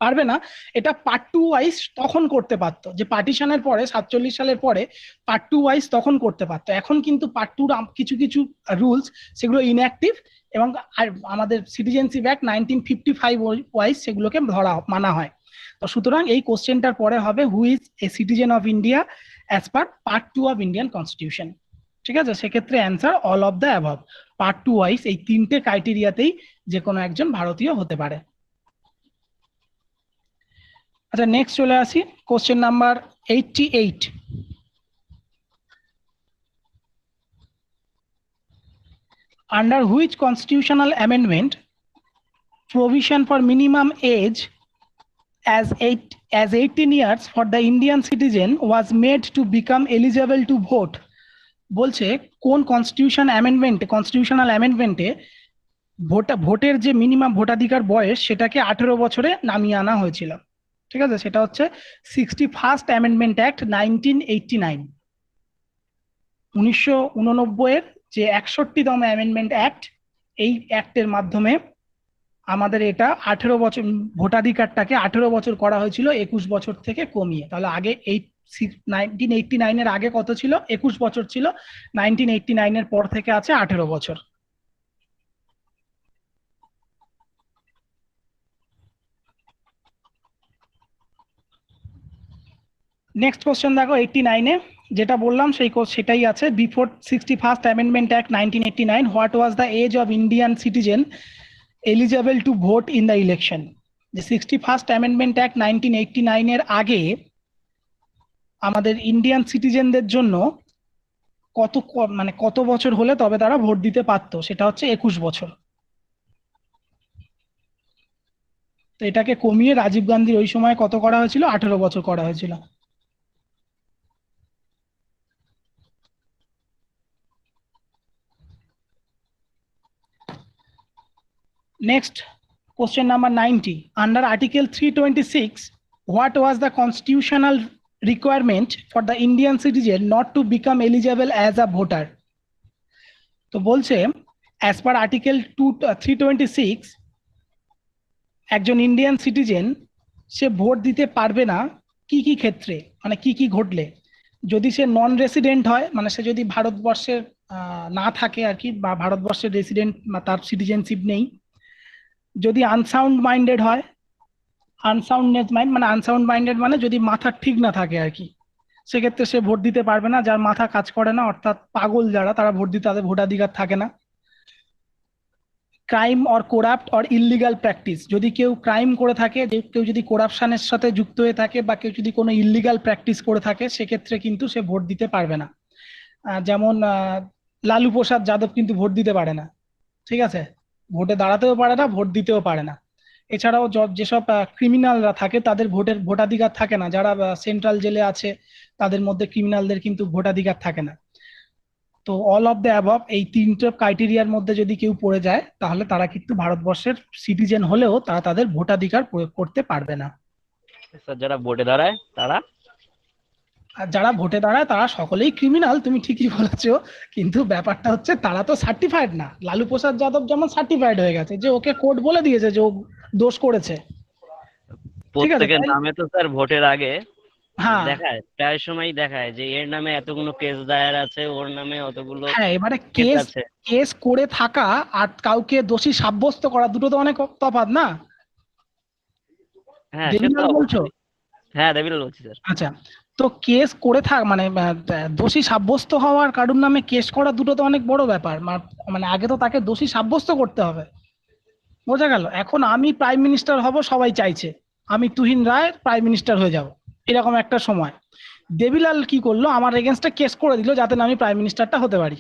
পারবে না। এটা পার্ট 2 ওয়াইজ তখন করতে পারতো, যে পার্টিশনের পরে 47 সালের পরে পার্ট 2 ওয়াইজ তখন করতে পারতো। এখন কিন্তু পার্ট 2 কিছু কিছু রুলস সেগুলো ইনঅ্যাক্টিভ, এবং আমাদের সিটিজেনশিপ অ্যাক্ট 1955 ওয়াইজ সেগুলোকে মানা হয়। তো সুতরাং এই কোশ্চেনটার পরে হবে who is a citizen of India as per part 2 of Indian constitution. ঠিক আছে, সেক্ষেত্রে answer all of the above, part 2 wise এই তিনটে ক্রাইটেরিয়াতেই যে কোনো একজন ভারতীয় হতে পারে। আচ্ছা, নেক্সট চলে আসি question number 88। Under which constitutional amendment provision for minimum age as 18 years for the Indian citizen was made to become eligible to vote? বলছে কোন কনস্টিটিউশনাল অ্যামেন্ডমেন্টে ভোটের যে মিনিমাম ভোটাধিকার বয়স সেটাকে 18 বছরে নামিয়ে আনা হয়েছিল। ঠিক আছে, সেটা হচ্ছে 61st অ্যামেন্ডমেন্ট অ্যাক্ট 1989, 1989 এর যে 61তম অ্যামেন্ডমেন্ট অ্যাক্ট, এই অ্যাক্টের মাধ্যমে আমাদের এটা 18 বছর ভোটাধিকারটাকে 18 বছর করা হয়েছিল 21 বছর থেকে কমিয়ে। তাহলে আগে 1989 এর আগে কত ছিল? 21 বছর ছিল, 1989 এর পর থেকে আছে 18 বছর। নেক্সট কোশ্চেন দেখো 89-এ যেটা বললাম সেটাই আছে। Before 61st amendment act 1989 what was the age of Indian citizen eligible to vote in the election? যে 61st অ্যামেন্ডমেন্ট অ্যাক্ট 1989 এর আগে আমাদের ইন্ডিয়ান সিটিজেনদের জন্য কত বছর হলে তবে তারা ভোট দিতে পারতো? সেটা হচ্ছে 21 বছর। তো এটাকে কমিয়ে রাজীব গান্ধীর ওই সময় কত করা হয়েছিল? 18 বছর করা হয়েছিল। Next, question number 90. Under Article 326, what was the constitutional requirement for the Indian citizen not to become eligible as a voter? তো বলছে as per Article 326, একজন ইন্ডিয়ান সিটিজেন সে ভোট দিতে পারবে না কি কি ক্ষেত্রে, মানে কি কি ঘটলে? যদি সে নন রেসিডেন্ট হয়, মানে সে যদি ভারতবর্ষের না থাকে আর কি, বা ভারতবর্ষের রেসিডেন্ট বা তার সিটিজেনশিপ নেই। যদি আনসাউন্ড মাইন্ডেড হয়, আনসাউন্ডনেস মাইন্ড মানে আনসাউন্ড মাইন্ডেড মানে যদি মাথা ঠিক না থাকে আর কি, সেক্ষেত্রে সে ভোট দিতে পারবে না। যার মাথা কাজ করে না, অর্থাৎ পাগল যারা, তারা ভোট দিতে, তাদের ভোটাধিকার থাকে না। Crime or corrupt or illegal practice, যদি কেউ ক্রাইম করে থাকে, কেউ যদি করাপশনের সাথে যুক্ত হয়ে থাকে, বা কেউ যদি কোনো ইললিগাল প্র্যাকটিস করে থাকে, সেক্ষেত্রে কিন্তু সে ভোট দিতে পারবে না। যেমন লালু প্রসাদ যাদব কিন্তু ভোট দিতে পারে না, ঠিক আছে, ভোটে দাঁড়াতেও পারে না, ভোট দিতেও পারে না। এছাড়াও যেসব ক্রিমিনালরা থাকে তাদের ভোটাধিকার থাকে না। যারা সেন্ট্রাল জেলে আছে তাদের মধ্যে ক্রিমিনালদের কিন্তু ভোটাধিকার থাকে না। তো অল অফ দ্য অ্যাবভ এই তিনটে ক্রাইটেরিয়ার মধ্যে যদি কেউ পড়ে যায়, তাহলে তারা কিন্তু ভারতবর্ষের সিটিজেন হলেও তারা তাদের ভোটাধিকার প্রয়োগ করতে পারবে না। স্যার যারা ভোটে দাঁড়ায় তারা, আর যারা ভোটে দাঁড়ায় তারা সকলেই ক্রিমিনাল, তুমি ঠিকই বলেছো, কিন্তু ব্যাপারটা হচ্ছে তারা তো সার্টিফাইড না। লালু প্রসাদ যাদব যেমন সার্টিফাইড হয়ে গেছে, যে ওকে কোর্ট বলে দিয়েছে যে ও দোষ করেছে। প্রত্যেকের নামে তো স্যার ভোটের আগে হ্যাঁ দেখায়, প্রায় সময় দেখায় যে এর নামে এতগুলো কেস দায়ের আছে, ওর নামে অতগুলো। হ্যাঁ, এবারে কেস আছে। কেস করে থাকা আর কাউকে দোষী সাব্যস্ত করা দুটো তো অনেক তফাৎ না? হ্যাঁ দেবিলাল বলছো? হ্যাঁ দেবিলাল বলছি স্যার। আচ্ছা, তো কেস করে মানে দোষী সাব্যস্ত হওয়ার কারোর নামে কেস করা দুটো তো অনেক বড় ব্যাপার। মানে আগে তো তাকে দোষী সাব্যস্ত করতে হবে, বোঝা গেল? এখন আমি প্রাইম মিনিস্টার হব, সবাই চাইছে আমি তুহিন রায় প্রাইম মিনিস্টার হয়ে যাব, এরকম একটা সময় দেবিলাল কি করলো, আমার এগেনস্টে কেস করে দিল যাতে আমি প্রাইম মিনিস্টারটা হতে পারি।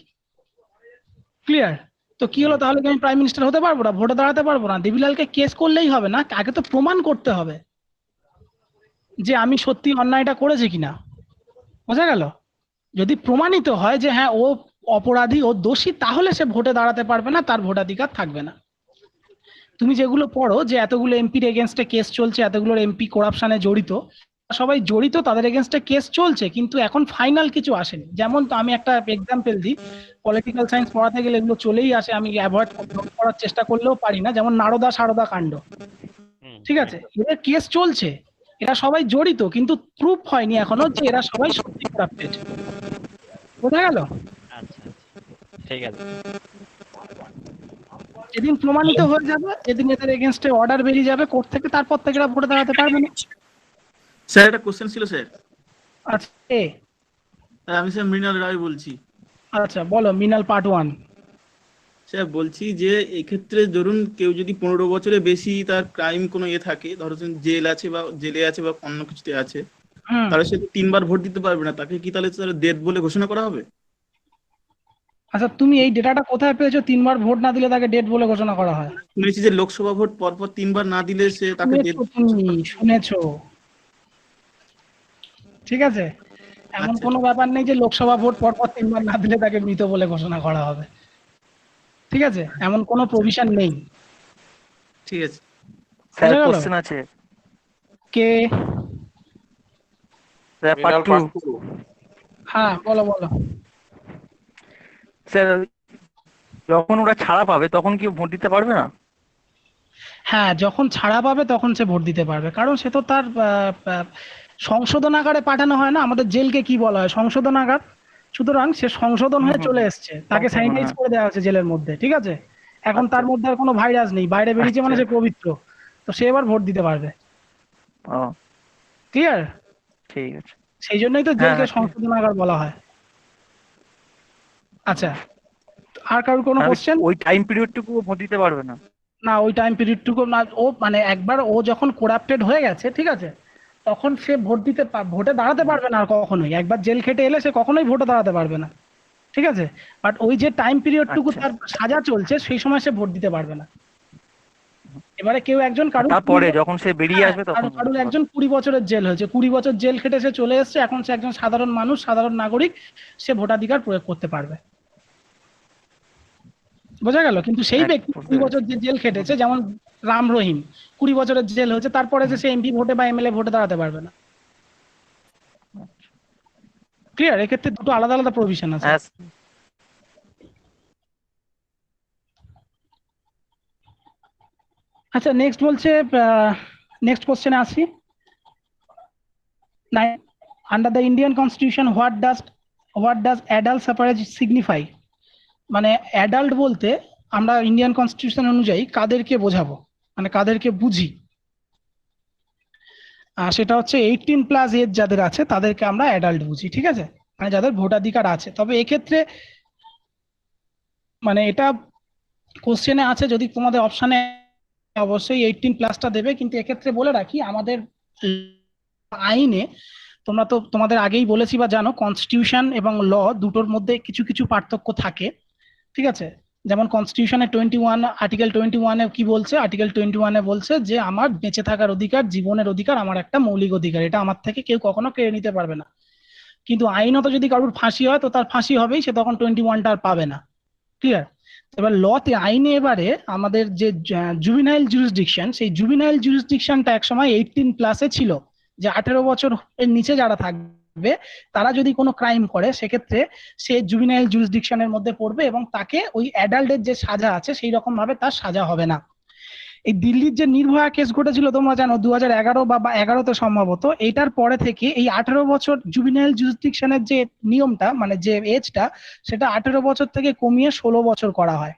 ক্লিয়ার? তো কি হলো, তাহলে কি আমি প্রাইম মিনিস্টার হতে পারবো না, ভোটে দাঁড়াতে পারবো না? দেবিলালকে কেস করলেই হবে না, আগে তো প্রমাণ করতে হবে যে আমি সত্যি অন্যায়টা করেছি কিনা, বোঝা গেল? যদি প্রমাণিত হয় যে হ্যাঁ ও অপরাধী, ও দোষী, তাহলে সে ভোটে দাঁড়াতে পারবে না, তার ভোটাধিকার থাকবে না। তুমি যেগুলো পড়ো যে এতগুলো এমপির এগেনস্টে কেস চলছে, এতগুলো এমপি করাপশনে জড়িত, সবাই জড়িত, তাদের এগেনস্টে কেস চলছে, কিন্তু এখন ফাইনাল কিছু আসেনি। যেমন আমি একটা এক্সাম্পল দিই, পলিটিক্যাল সায়েন্স পড়াতে গেলে এগুলো চলেই আসে, আমি অ্যাভয়েড করার চেষ্টা করলেও পারি না। যেমন নারদা সারদা কাণ্ড, ঠিক আছে, এদের কেস চলছে, এরা সবাই জড়িত, কিন্তু প্রুফ হয়নি এখনো যে এরা সবাই সত্যি করাপ্টেড, বোঝা গেল? আচ্ছা ঠিক আছে। যেদিন প্রমাণিত হয়ে যাবে, যেদিন এদের এগেনস্টে অর্ডার বেরিয়ে যাবে কোর্ট থেকে, তারপর থেকে এরা ভোটে দাঁড়াতে পারবে না। স্যার একটা কোশ্চেন ছিল স্যার। আচ্ছা আমি স্যার মৃণাল রায় বলছি। আচ্ছা বলো, মিনাল পার্ট 1। স্যার বলছি যে এক্ষেত্রে ধরুন কেউ যদি 15 বছরের বেশি তার ক্রাইম কোনো থাকে, ধরো জেল আছে বা জেলে আছে বা অন্য কিছুতে আছে, তাহলে সে 3বার ভোট দিতে পারবে না, তাকে কি তাহলে ডেথ বলে ঘোষণা করা হবে? আচ্ছা তুমি এই ডেটাটা কোথায় পেয়েছো? 3বার ভোট না দিলে তাকে ডেড বলে ঘোষণা করা হয়? শুনেছি যে লোকসভা ভোট পরপর 3বার না দিলে সে তাকে ডেথ। তুমি শুনেছো? ঠিক আছে, এমন কোনো ব্যাপার নেই যে লোকসভা ভোট পরপর 3বার না দিলে তাকে মৃত বলে ঘোষণা করা হবে। ঠিক আছে, এমন কোনো প্রভিশন নেই। ঠিক আছে স্যার, কোশ্চেন আছে। কে? Sir part 2। হ্যাঁ বলো বলো। স্যার যখন ওরা ছাড়া পাবে তখন কি ভোট দিতে পারবে না? হ্যাঁ, যখন ছাড়া পাবে তখন সে ভোট দিতে পারবে, কারণ সে তো তার সংশোধনাগারে পাঠানো হয় না। আমাদের জেলকে কি বলা হয়? সংশোধনাগার। সুতরাং সে সংশোধন হয়ে চলে এসছে, তাকে স্যানিটাইজ করে দেওয়া হয়েছে জেলের মধ্যে। ঠিক আছে, এখন তার মধ্যে আর কোনো ভাইরাস নেই, বাইরে বেরিয়েছে মানে সে পবিত্র, তো সে এবার ভোট দিতে পারবে। ক্লিয়ার? ঠিক আছে, সেই জন্যই তো জেলকে সংশোধনাগার বলা হয়। আচ্ছা, আর কারোর কোনো কোশ্চেন? ওই টাইম পিরিয়ডটুকু ভোট দিতে পারবে না? না, ওই টাইম পিরিয়ডটুকু না। ও মানে একবার ও যখন করাপ্টেড হয়ে গেছে, ঠিক আছে, তখন সে ভোটে দাঁড়াতে পারবে না আর কখনোই। একবার জেল খেটে এলে সে কখনোই ভোটে দাঁড়াতে পারবে না। ঠিক আছে, বাট ওই যে টাইম পিরিয়ডটুকু তার সাজা চলছে, সেই সময় সে ভোট দিতে পারবে না। এবারে কেউ একজন তারপরে যখন সে বেরিয়ে আসবে তখন কারোর একজন 20 বছরের জেল হয়েছে, 20 বছর জেল খেটে সে চলে এসেছে, এখন সে একজন সাধারণ মানুষ, সাধারণ নাগরিক, সে ভোটাধিকার প্রয়োগ করতে পারবে। বোঝা গেল? কিন্তু সেই ব্যক্তি 20 বছর যে জেল খেটেছে, যেমন রাম রহিম 20 বছরের জেল হয়েছে, তারপরে যে সে এমপি ভোটে বা এমএলএ ভোটে দাঁড়াতে পারবে না। ক্লিয়ার? এক্ষেত্রে দুটো আলাদা আলাদা প্রভিশন আছে। আচ্ছা নেক্সট বলছে, নেক্সট কোশ্চেনে আসি। Under the Indian constitution what does adult suffrage signify? মানে অ্যাডাল্ট বলতে আমরা ইন্ডিয়ান কনস্টিটিউশন অনুযায়ী কাদেরকে বোঝাবো, মানে কাদেরকে বুঝি? সেটা হচ্ছে 18+ এজ যাদের আছে তাদেরকে আমরা অ্যাডাল্ট বুঝি। ঠিক আছে, মানে যাদের ভোটাধিকার আছে। তবে এক্ষেত্রে মানে এটা কোশ্চেনে আছে, যদি তোমাদের অপশনে অবশ্যই 18+টা দেবে, কিন্তু এক্ষেত্রে বলে রাখি আমাদের আইনে তোমাদের আগেই বলেছি বা জানো, কনস্টিটিউশন এবং ল দুটোর মধ্যে কিছু কিছু পার্থক্য থাকে। ঠিক আছে, যেমন কনস্টিটিউশনে 21 আর্টিকেল 21-এ কি বলছে? আর্টিকেল 21-এ বলছে যে আমার বেঁচে থাকার অধিকার, জীবনের অধিকার আমার একটা মৌলিক অধিকার, এটা আমার থেকে কেউ কখনো কেড়ে নিতে পারবে না। কিন্তু আইনত যদি কারোর ফাঁসি হয় তো তার ফাঁসি হবেই, সে তখন 21টা আর পাবে না। ক্লিয়ার? এবার লতে, আইনে এবারে আমাদের যে জুভিনাইল জুরিসডিকশন, সেই জুভিনাইল জুরিসডিকশনটা একসময় 18+এ ছিল, যে 18 বছর এর নিচে যারা থাকবে তারা যদি কোনো ক্রাইম করে সেক্ষেত্রে সে জুভিনাইল জুরিসডিকশনের মধ্যে পড়বে এবং তাকে ওই অ্যাডাল্টের যে সাজা আছে সেই রকম ভাবে তার সাজা হবে না। এই দিল্লির যে নির্ভয়া কেস ঘটেছিল তোমরা জানো, 2011 বা 11-তে সম্ভবত, এইটার পরে থেকে এই 18 বছর জুভিনাইল জুরিসডিকশনের যে নিয়মটা, মানে যে এজটা, সেটা 18 বছর থেকে কমিয়ে 16 বছর করা হয়।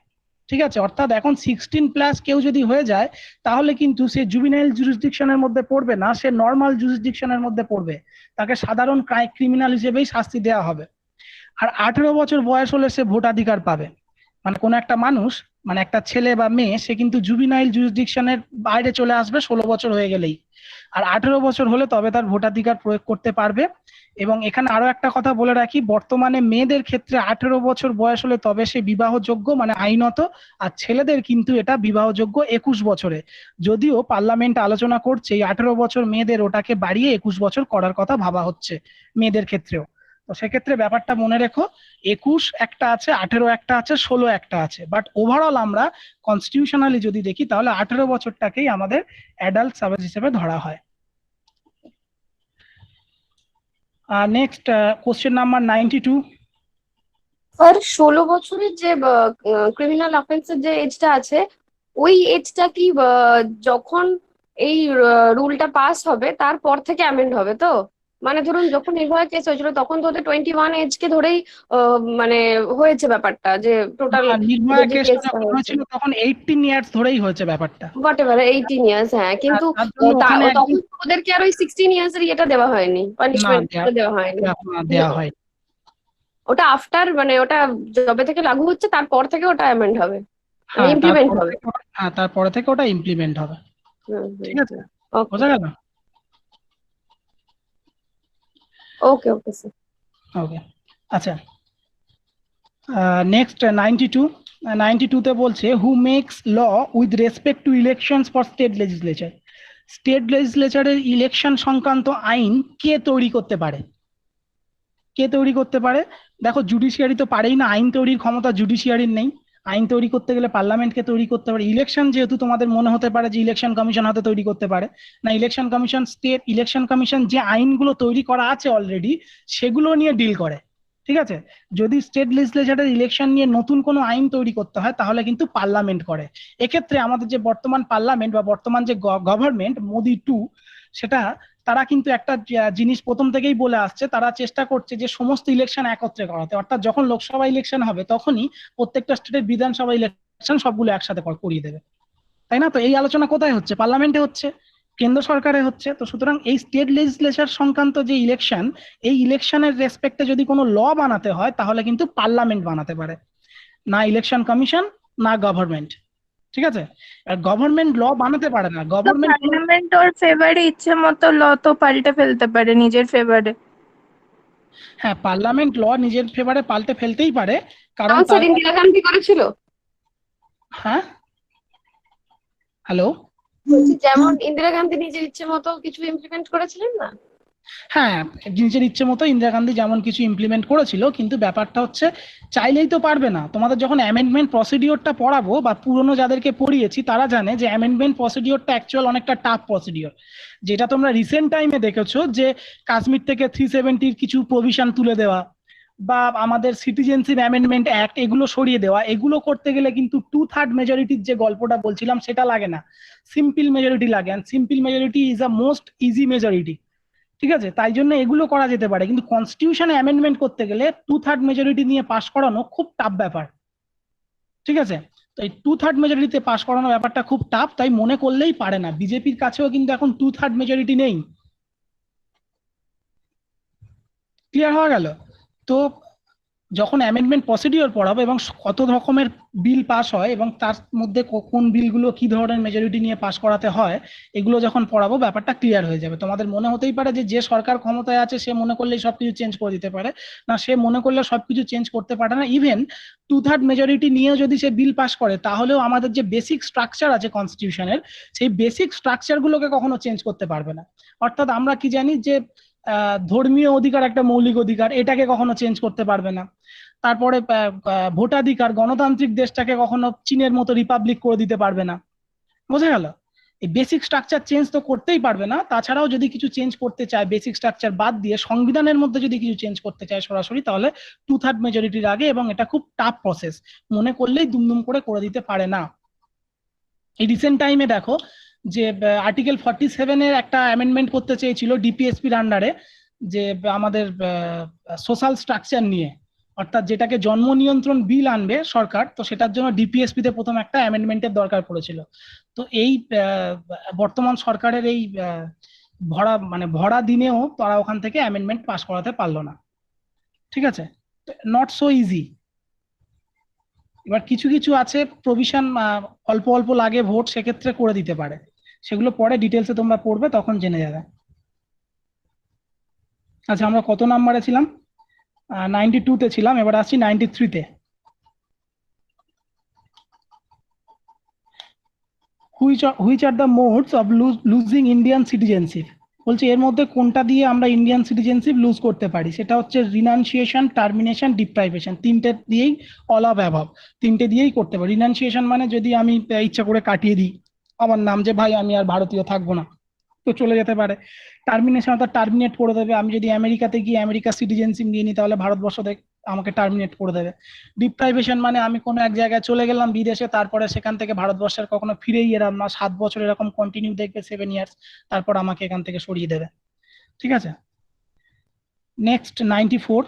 ঠিক আছে, অর্থাৎ এখন 16+ কেউ যদি হয়ে যায় তাহলে কিন্তু সে জুভিনাইল জুরিসডিকশনের মধ্যে পড়বে না, সে নর্মাল জুরিসডিকশনের মধ্যে পড়বে, তাকে সাধারণ ক্রিমিনাল হিসেবেই শাস্তি দেওয়া হবে। আর 18 বছর বয়স হলে সে ভোটাধিকার পাবে। মানে কোনো একটা মানুষ, মানে একটা ছেলে বা মেয়ে, সে কিন্তু জুভিনাইল জুরিসডিকশনের বাইরে চলে আসবে 16 বছর হয়ে গেলেই। আর 18 বছর হলে তবে তার ভোটাধিকার প্রয়োগ করতে পারবে। এবং এখানে আরো একটা কথা বলে রাখি, বর্তমানে মেয়েদের ক্ষেত্রে 18 বছর বয়স হলে তবে সে বিবাহযোগ্য, মানে আইনত। আর ছেলেদের কিন্তু এটা বিবাহযোগ্য 21 বছরে, যদিও পার্লামেন্ট আলোচনা করছে এই 18 বছর মেয়েদের ওটাকে বাড়িয়ে 21 বছর করার কথা ভাবা হচ্ছে মেয়েদের ক্ষেত্রেও। তো সেক্ষেত্রে ব্যাপারটা মনে রেখো, 21 একটা আছে, 18 একটা আছে, 16 একটা আছে, বাট ওভারঅল আমরা কনস্টিটিউশনালি যদি দেখি তাহলে 18 বছরটাকেই আমাদের অ্যাডাল্ট সার্ভিস হিসেবে ধরা হয়। Next question number 92। আর 16 বছরের যে ক্রিমিনাল অফেন্সের যে এজটা আছে, ওই এজটা কি যখন এই রুলটা পাস হবে তারপর থেকে অ্যামেন্ড হবে? তো মানে ধরুন যখন নির্ভয়া কেস হয়েছিল তখন তো ওদের 21 এজ কে ধরেই মানে হয়েছে ব্যাপারটা, যে টোটাল নির্ভয়া যে কেসটা কেসটা যখন হয়েছে হয়েছিল তখন 18 ইয়ার্স ধরেই হয়েছে ব্যাপারটা। হোয়াট এভার 18 ইয়ার্স, হ্যাঁ, কিন্তু তার জন্য ওখানে একজন তখন তো ওদেরকে আর ওই 16 ইয়ার্স এর ইয়েটা দেওয়া হয়নি, না পানিশমেন্ট দেওয়া হয়নি। দেওয়া হয়। ওটা আফটার, মানে ওটা যবে থেকে লাগু হচ্ছে তারপর থেকে ওটা অ্যামেন্ড হবে, মানে হ্যাঁ ইমপ্লিমেন্ট হবে। তারপরে থেকে ওটা ইমপ্লিমেন্ট হবে। ঠিক আছে, ওকে বোঝা গেল? ওকে ওকে স্যার। ওকে, আচ্ছা, নেক্সট 92 তে বলছে who makes law with respect to elections for state legislature. State লেজিসলেচারের ইলেকশন সংক্রান্ত আইন কে তৈরি করতে পারে? কে তৈরি করতে পারে? দেখো, জুডিশিয়ারি তো পারেই না, আইন তৈরির ক্ষমতা জুডিশিয়ারির নেই। আইন তৈরি করতে গেলে পার্লামেন্টকে তৈরি করতে পারে। ইলেকশন যেহেতু তোমাদের মনে হতে পারে যে ইলেকশন কমিশন হয়তো তৈরি করতে পারে, না, election commission, state election commission যে আইনগুলো তৈরি করা আছে অলরেডি সেগুলো নিয়ে ডিল করে। ঠিক আছে, যদি স্টেট লেজিসলেচারের ইলেকশন নিয়ে নতুন কোনো আইন তৈরি করতে হয় তাহলে কিন্তু পার্লামেন্ট করে। এক্ষেত্রে আমাদের যে বর্তমান পার্লামেন্ট বা বর্তমান যে গভর্নমেন্ট মোদি 2, সেটা তারা কিন্তু একটা জিনিস প্রথম থেকেই বলে আসছে, তারা চেষ্টা করছে যে সমস্ত ইলেকশন একত্রে করাতে। অর্থাৎ যখন লোকসভা ইলেকশন হবে তখনই প্রত্যেকটা স্টেটের বিধানসভা ইলেকশন সবগুলো একসাথে করিয়ে দেবে, তাই না? তো এই আলোচনা কোথায় হচ্ছে? পার্লামেন্টে হচ্ছে, কেন্দ্র সরকারে হচ্ছে। তো সুতরাং এই স্টেট লেজিসলেচার সংক্রান্ত যে ইলেকশন, এই ইলেকশনের রেসপেক্টে যদি কোনো ল বানাতে হয় তাহলে কিন্তু পার্লামেন্ট বানাতে পারে, না ইলেকশন কমিশন, না গভর্নমেন্ট। ঠিক আছে, আর গভর্নমেন্ট ল বানাতে পারে না। পার্লামেন্ট ওর ফেভারে ইচ্ছে মতো ল তো পাল্টে ফেলতে পারে নিজের ফেভারে। হ্যাঁ, পার্লামেন্ট ল নিজের ফেভারে পাল্টে ফেলতেই পারে, কারণ স্যার ইন্দিরা গান্ধী করেছিল। হ্যাঁ, হ্যালো, বলছি যেমন ইন্দিরা গান্ধী নিজের ইচ্ছে মতো কিছু ইমপ্লিমেন্ট করেছিলেন না? হ্যাঁ, নিজের ইচ্ছে মতো ইন্দিরা গান্ধী যেমন কিছু ইমপ্লিমেন্ট করেছিল, কিন্তু ব্যাপারটা হচ্ছে চাইলেই তো পারবে না। তোমাদের যখন অ্যামেন্ডমেন্ট প্রসিডিওরটা পড়াবো বা পুরনো যাদেরকে পড়িয়েছি তারা জানে যে অ্যামেন্ডমেন্ট প্রসিডিওরটা অ্যাকচুয়াল অনেকটা টাফ প্রসিডিওর। যেটা তোমরা রিসেন্ট টাইমে দেখেছো যে কাশ্মীর থেকে 370 কিছু প্রভিশন তুলে দেওয়া বা আমাদের সিটিজেনশিপ অ্যামেন্ডমেন্ট অ্যাক্ট এগুলো সরিয়ে দেওয়া, এগুলো করতে গেলে কিন্তু 2/3 মেজরিটির যে গল্পটা বলছিলাম সেটা লাগে না, সিম্পল মেজরিটি লাগে। And simple majority is a most easy majority. ঠিক আছে, তাই জন্য এগুলো করা যেতে পারে, কিন্তু কনস্টিটিউশনে অ্যামেন্ডমেন্ট করতে গেলে 2/3 মেজরিটি নিয়ে পাশ করানো খুব টাফ ব্যাপার। ঠিক আছে, তো এই 2/3 মেজরিটিতে পাশ করানো ব্যাপারটা খুব টাফ, তাই মনে করলেই পারে না। বিজেপির কাছেও কিন্তু এখন 2/3 মেজরিটি নেই। ক্লিয়ার হয়ে গেল? তো যখন অ্যামেন্ডমেন্ট প্রসিডিওর পড়াবো এবং কত রকমের বিল পাস হয় এবং তার মধ্যে কোন বিলগুলো কি ধরনের মেজরিটি নিয়ে পাস করাতে হয়, এগুলো যখন পড়াবো ব্যাপারটা ক্লিয়ার হয়ে যাবে। তোমাদের মনে হতেই পারে যে সরকার ক্ষমতায় আছে সে মনে করলেই সবকিছু চেঞ্জ করে দিতে পারে, না, সে মনে করলে সবকিছু চেঞ্জ করতে পারে না। ইভেন 2/3 মেজরিটি নিয়েও যদি সে বিল পাস করে তাহলেও আমাদের যে বেসিক স্ট্রাকচার আছে কনস্টিটিউশনের, সেই বেসিক স্ট্রাকচার গুলোকে কখনো চেঞ্জ করতে পারবে না। অর্থাৎ আমরা কি জানি যে ধর্মীয় অধিকার একটা মৌলিক অধিকার, এটাকে কখনো চেঞ্জ করতে পারবে না। তারপরে ভোটাধিকার, গণতান্ত্রিক দেশটাকে কখনো চীনের মতো রিপাবলিক করে দিতে পারবে না। বোঝা গেল? এই বেসিক স্ট্রাকচার চেঞ্জ তো করতেই পারবে না। তাছাড়াও যদি কিছু চেঞ্জ করতে চায় বেসিক স্ট্রাকচার বাদ দিয়ে সংবিধানের মধ্যে যদি কিছু চেঞ্জ করতে চায় সরাসরি, তাহলে 2/3 মেজরিটির আগে, এবং এটা খুব টাফ প্রসেস, মনে করলেই দুমদুম করে দিতে পারে না। এই রিসেন্ট টাইমে দেখো যে আর্টিকেল 47 এর একটা অ্যামেন্ডমেন্ট করতে চেয়েছিল ডিপিএসপির আন্ডারে, যে আমাদের সোশ্যাল স্ট্রাকচার নিয়ে, অর্থাৎ যেটাকে জন্ম নিয়ন্ত্রণ বিল আনবে সরকার, তো সেটার জন্য ডিপিএসপি তে প্রথম একটা অ্যামেন্ডমেন্টের দরকার পড়েছিল। তো এই বর্তমান সরকারের এই ভরা দিনেও তারা ওখান থেকে অ্যামেন্ডমেন্ট পাস করাতে পারলো না। ঠিক আছে, নট সো ইজি। এবার কিছু কিছু আছে প্রভিশন অল্প অল্প লাগে ভোট, সেক্ষেত্রে করে দিতে পারে, সেগুলো পরে ডিটেলসে তোমরা পড়বে তখন জেনে যাবে। আচ্ছা, আমরা কত নাম্বারে ছিলাম? 92 তে ছিলাম, এবার আসছি 93 তে। Which are the modes of losing Indian citizenship. বলছে এর মধ্যে কোনটা দিয়ে আমরা ইন্ডিয়ান সিটিজেনশিপ লুজ করতে পারি? সেটা হচ্ছে রিনাউন্সিয়েশন, টার্মিনেশন, ডিপ্রাইভেশন। তিনটে দিয়েই, অল অফ অ্যাবভ, তিনটে দিয়েই করতে পারি। রিনাউন্সিয়েশন মানে যদি আমি ইচ্ছা করে কাটিয়ে দিই আমার নাম, যে ভাই আমি আর ভারতীয় থাকবো না, তো চলে যেতে পারে। টার্মিনেশন অর্থাৎ টার্মিনেট করে দেবে। আমি যদি আমেরিকাতে গিয়ে আমেরিকার সিটিজেনশিপ নিয়ে নিই তাহলে ভারতবর্ষ আমাকে টার্মিনেট করে দেবে। ডিপ্রাইভেশন মানে আমি কোনো এক জায়গায় চলে গেলাম বিদেশে, তারপরে সেখান থেকে ভারতবর্ষের কখনো ফিরেই এলাম না, 7 বছর এরকম কন্টিনিউ দেখবে, 7 ইয়ার্স, তারপর আমাকে এখান থেকে সরিয়ে দেবে। ঠিক আছে, next 94,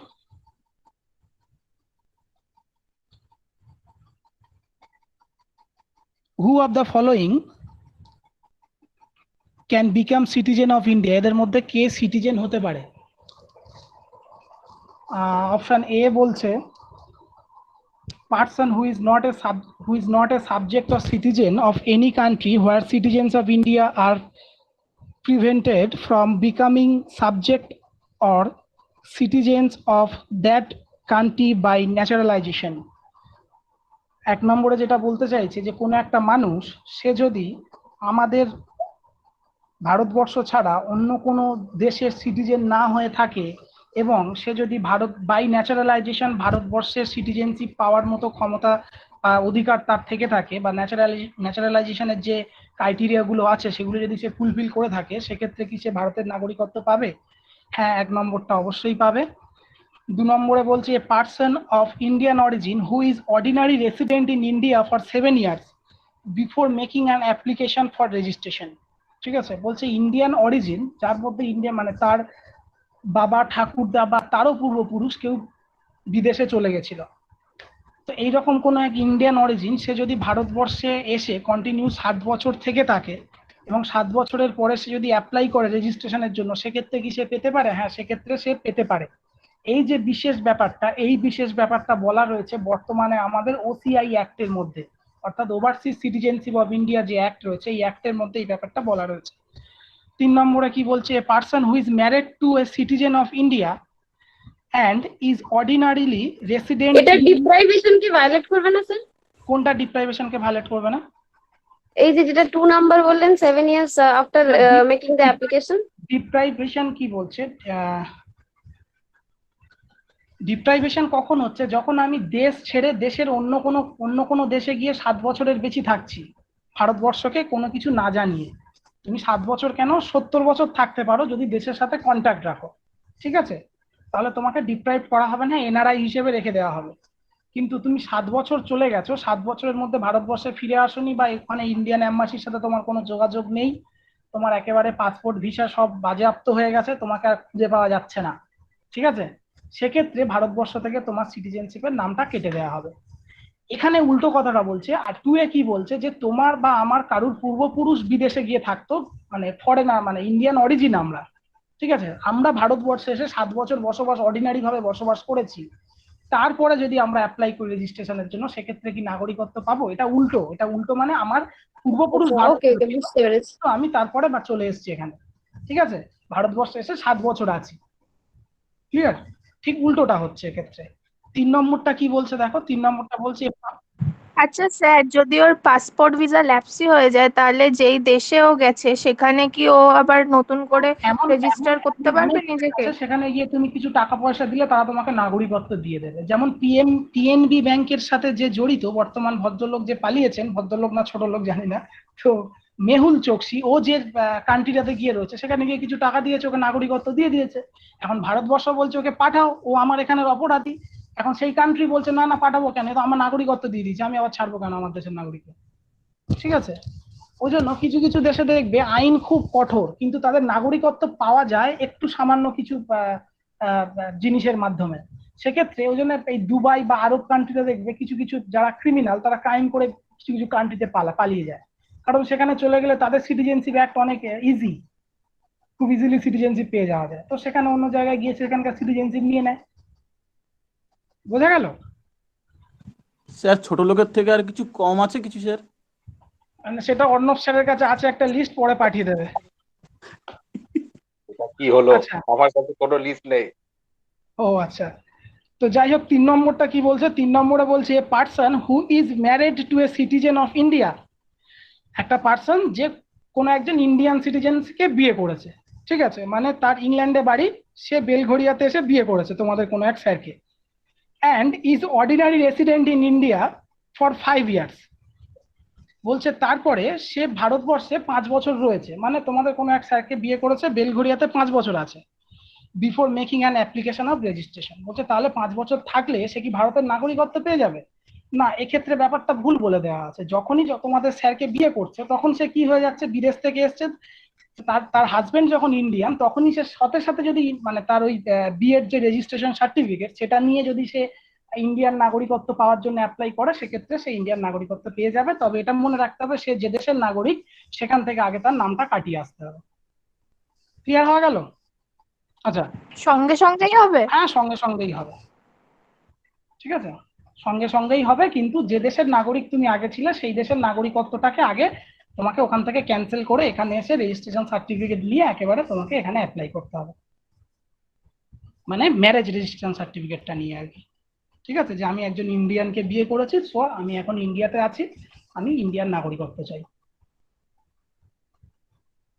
who of the following can become citizen of India? এদের মধ্যে কে সিটিজেন হতে পারে? অপশন এ বলছে person who is not a subject or citizen of any country where citizens of India are prevented from becoming subject or citizens of that country by naturalization. এক নম্বরে যেটা বলতে চাইছে যে কোনো একটা মানুষ সে যদি আমাদের ভারতবর্ষ ছাড়া অন্য কোনো দেশের সিটিজেন না হয়ে থাকে এবং সে যদি ভারত বাই ন্যাচারালাইজেশন ভারতবর্ষের সিটিজেনশিপ পাওয়ার মতো ক্ষমতা অধিকার তার থেকে থাকে বা ন্যাচারালাইজেশনের যে ক্রাইটেরিয়াগুলো আছে সেগুলো যদি সে ফুলফিল করে থাকে সেক্ষেত্রে কি সে ভারতের নাগরিকত্ব পাবে? হ্যাঁ, এক নম্বরটা অবশ্যই পাবে। 2 নম্বরে বলছে a person of Indian origin who is ordinary resident in India for 7 years before making an application for registration. ঠিক আছে, বলছে ইন্ডিয়ান অরিজিন যার মধ্যে ইন্ডিয়া মানে তার বাবা ঠাকুরদা বা তারও পূর্বপুরুষ কেউ বিদেশে চলে গেছিল, তো এইরকম কোনো এক ইন্ডিয়ান অরিজিন সে যদি ভারতবর্ষে এসে কন্টিনিউ 7 বছর থেকে থাকে এবং 7 বছরের পরে সে যদি অ্যাপ্লাই করে রেজিস্ট্রেশনের জন্য সেক্ষেত্রে কি সে পেতে পারে? হ্যাঁ, সেক্ষেত্রে সে পেতে পারে। এই যে বিশেষ ব্যাপারটা বলা রয়েছে বর্তমানে আমাদের ওসিআই অ্যাক্টের মধ্যে, অর্থাৎ ওভারসিজ সিটিজেনশিপ অফ ইন্ডিয়া যে অ্যাক্ট রয়েছে এই অ্যাক্টের মধ্যে এই ব্যাপারটা বলা রয়েছে। 3 নম্বরে কি বলছে? A person who is married to a citizen of India and is ordinarily resident এটা ডিপ্রাইভেশন কি ভায়োলেট করবে না স্যার? কোনটা ডিপ্রাইভেশন কে ভায়োলেট করবে না? এই যে যেটা 2 নাম্বার বললেন 7 years after making the application। Deprivation কি বলছে? ডিপ্রাইভেশন কখন হচ্ছে? যখন আমি দেশ ছেড়ে দেশের অন্য কোনো দেশে গিয়ে 7 বছরের বেশি থাকছি ভারতবর্ষকে কোনো কিছু না জানিয়ে। তুমি 7 বছর কেন 70 বছর থাকতে পারো যদি দেশের সাথে কন্ট্যাক্ট রাখো, ঠিক আছে, তাহলে তোমাকে ডিপ্রাইভ করা হবে না, এনআরআই হিসেবে রেখে দেওয়া হবে। কিন্তু তুমি 7 বছর চলে গেছো, 7 বছরের মধ্যে ভারতবর্ষে ফিরে আসোনি বা এখানে ইন্ডিয়ান এম্বাসির সাথে তোমার কোনো যোগাযোগ নেই, তোমার একেবারে পাসপোর্ট ভিসা সব বাজেয়াপ্ত হয়ে গেছে, তোমাকে আর খুঁজে পাওয়া যাচ্ছে না, ঠিক আছে, সেক্ষেত্রে ভারতবর্ষ থেকে তোমার সিটিজেনশিপের নামটা কেটে দেওয়া হবে। এখানে উল্টো কথাটা বলছে। আর 2 এ কি বলছে? যে তোমার বা আমার কারুর পূর্বপুরুষ বিদেশে গিয়ে থাকতো, মানে ফরেনার মানে ইন্ডিয়ান অরিজিন আমরা, ঠিক আছে, আমরা ভারতবর্ষে এসে 7 বছর অর্ডিনারি ভাবে বসবাস করেছি, তারপরে যদি আমরা অ্যাপ্লাই করি রেজিস্ট্রেশনের জন্য সেক্ষেত্রে কি নাগরিকত্ব পাবো? এটা উল্টো মানে আমার পূর্বপুরুষ তো আমি তারপরে চলে এসেছি এখানে, ঠিক আছে, ভারতবর্ষে এসে 7 বছর আছি, ক্লিয়ার? ঠিক উল্টোটা হচ্ছে এক্ষেত্রে। 3 নম্বরটা কি বলছে দেখো, 3 নম্বরটা বলছে আচ্ছা স্যার, যদি ওর পাসপোর্ট ভিসা ল্যাপসি হয়ে যায় তাহলে যেই দেশে ও গেছে সেখানে কি ও আবার নতুন করে রেজিস্টার করতে পারবে নিজেকে? সেখানে গিয়ে তুমি কিছু টাকা পয়সা দিলে তারা তোমাকে নাগরিকত্ব দিয়ে দেবে। যেমন টিএনবি ব্যাংকের সাথে যে জড়িত বর্তমান ভদ্রলোক যে পালিয়েছেন, ভদ্রলোক না ছোট লোক জানি না, তো মেহুল চোকসি, ও যে কান্ট্রিটাতে গিয়ে রয়েছে সেখানে গিয়ে কিছু টাকা দিয়েছে, ওকে নাগরিকত্ব দিয়ে দিয়েছে। এখন ভারতবর্ষ বলছে ওকে পাঠাও, ও আমার এখানের অপরাধী। এখন সেই কান্ট্রি বলছে না না পাঠাবো কেন, তো আমার নাগরিকত্ব দিয়ে দিয়েছে, আমি আবার ছাড়বো কেন আমার দেশের নাগরিকত্ব, ঠিক আছে। ওই জন্য কিছু কিছু দেশে দেখবে আইন খুব কঠোর কিন্তু তাদের নাগরিকত্ব পাওয়া যায় একটু সামান্য কিছু জিনিসের মাধ্যমে। সেক্ষেত্রে ওই জন্য এই দুবাই বা আরব কান্ট্রিতে দেখবে কিছু কিছু যারা ক্রিমিনাল তারা ক্রাইম করে কিছু কিছু কান্ট্রিতে পালিয়ে যায়, কারণ সেখানে চলে গেলে তাদের সিটিজেনশিপ অ্যাক্ট অনেক ইজি, খুব ইজিলি সিটিজেনশিপ পেয়ে যাওয়া যায়, তো সেখানে অন্য জায়গায় গিয়ে সেখানকার সিটিজেনশিপ নিয়ে নেয়। বোঝা গেল? স্যার ছোট লোকের থেকে আর কিছু কম আছে কিছু স্যার? সেটা অর্ণব স্যারের কাছে আছে, একটা লিস্ট পরে পাঠিয়ে দেবে। কি হলো, আমার কাছে কোনো লিস্ট নেই। ও আচ্ছা, তো যাই হোক 3 নম্বরটা কি বলছে? 3 নম্বরে বলছে a person who is married to a citizen of India. একটা পার্সন যে কোনো একজন ইন্ডিয়ান সিটিজেনকে বিয়ে করেছে, ঠিক আছে, মানে তার ইংল্যান্ডে বাড়ি, সে বেলঘড়িয়াতে এসে বিয়ে করেছে তোমাদের কোনো এক স্যারকে, and is ordinary resident in India for 5 years। বলছে তারপরে সে ভারতবর্ষে 5 বছর রয়েছে, মানে তোমাদের কোনো এক স্যারকে বিয়ে করেছে, বেলঘড়িয়াতে 5 বছর আছে, before making an application of registration. বলছে তাহলে 5 বছর থাকলে সে কি ভারতের নাগরিকত্ব পেয়ে যাবে? না, এক্ষেত্রে ব্যাপারটা ভুল বলে দেওয়া আছে। যখনই তোমাদের স্যারকে বিয়ে করছে তখন সে কি হয়ে যাচ্ছে, বিদেশ থেকে এসছে, তার তার হাজবেন্ড যখন ইন্ডিয়ান, তখনই সে সাথে সাথে যদি মানে তার ওই বিয়ের যে রেজিস্ট্রেশন সার্টিফিকেট সেটা নিয়ে যদি সে ইন্ডিয়ান নাগরিকত্ব পাওয়ার জন্য অ্যাপ্লাই করে, সেক্ষেত্রে সে ইন্ডিয়ান নাগরিকত্ব পেয়ে যাবে। তবে এটা মনে রাখতে হবে, সে যে দেশের নাগরিক সেখান থেকে আগে তার নামটা কাটিয়ে আসতে হবে। ক্লিয়ার হয়ে গেল? আচ্ছা, সঙ্গে সঙ্গেই হবে? হ্যাঁ, সঙ্গে সঙ্গেই হবে। ঠিক আছে, সঙ্গে সঙ্গেই হবে, কিন্তু যে দেশের নাগরিক তুমি আগে ছিলে সেই দেশের নাগরিকত্বটাকে আগে তোমাকে ওখান থেকে ক্যান্সেল করে এখানে এসে রেজিস্ট্রেশন সার্টিফিকেট নিয়ে একেবারে তোমাকে এখানে অ্যাপ্লাই করতে হবে, মানে ম্যারেজ রেজিস্ট্রেশন সার্টিফিকেটটা নিয়ে আর কি। ঠিক আছে, যে আমি একজন ইন্ডিয়ানকে বিয়ে করেছি, সো আমি এখন ইন্ডিয়াতে আছি, আমি ইন্ডিয়ান নাগরিকত্ব চাই।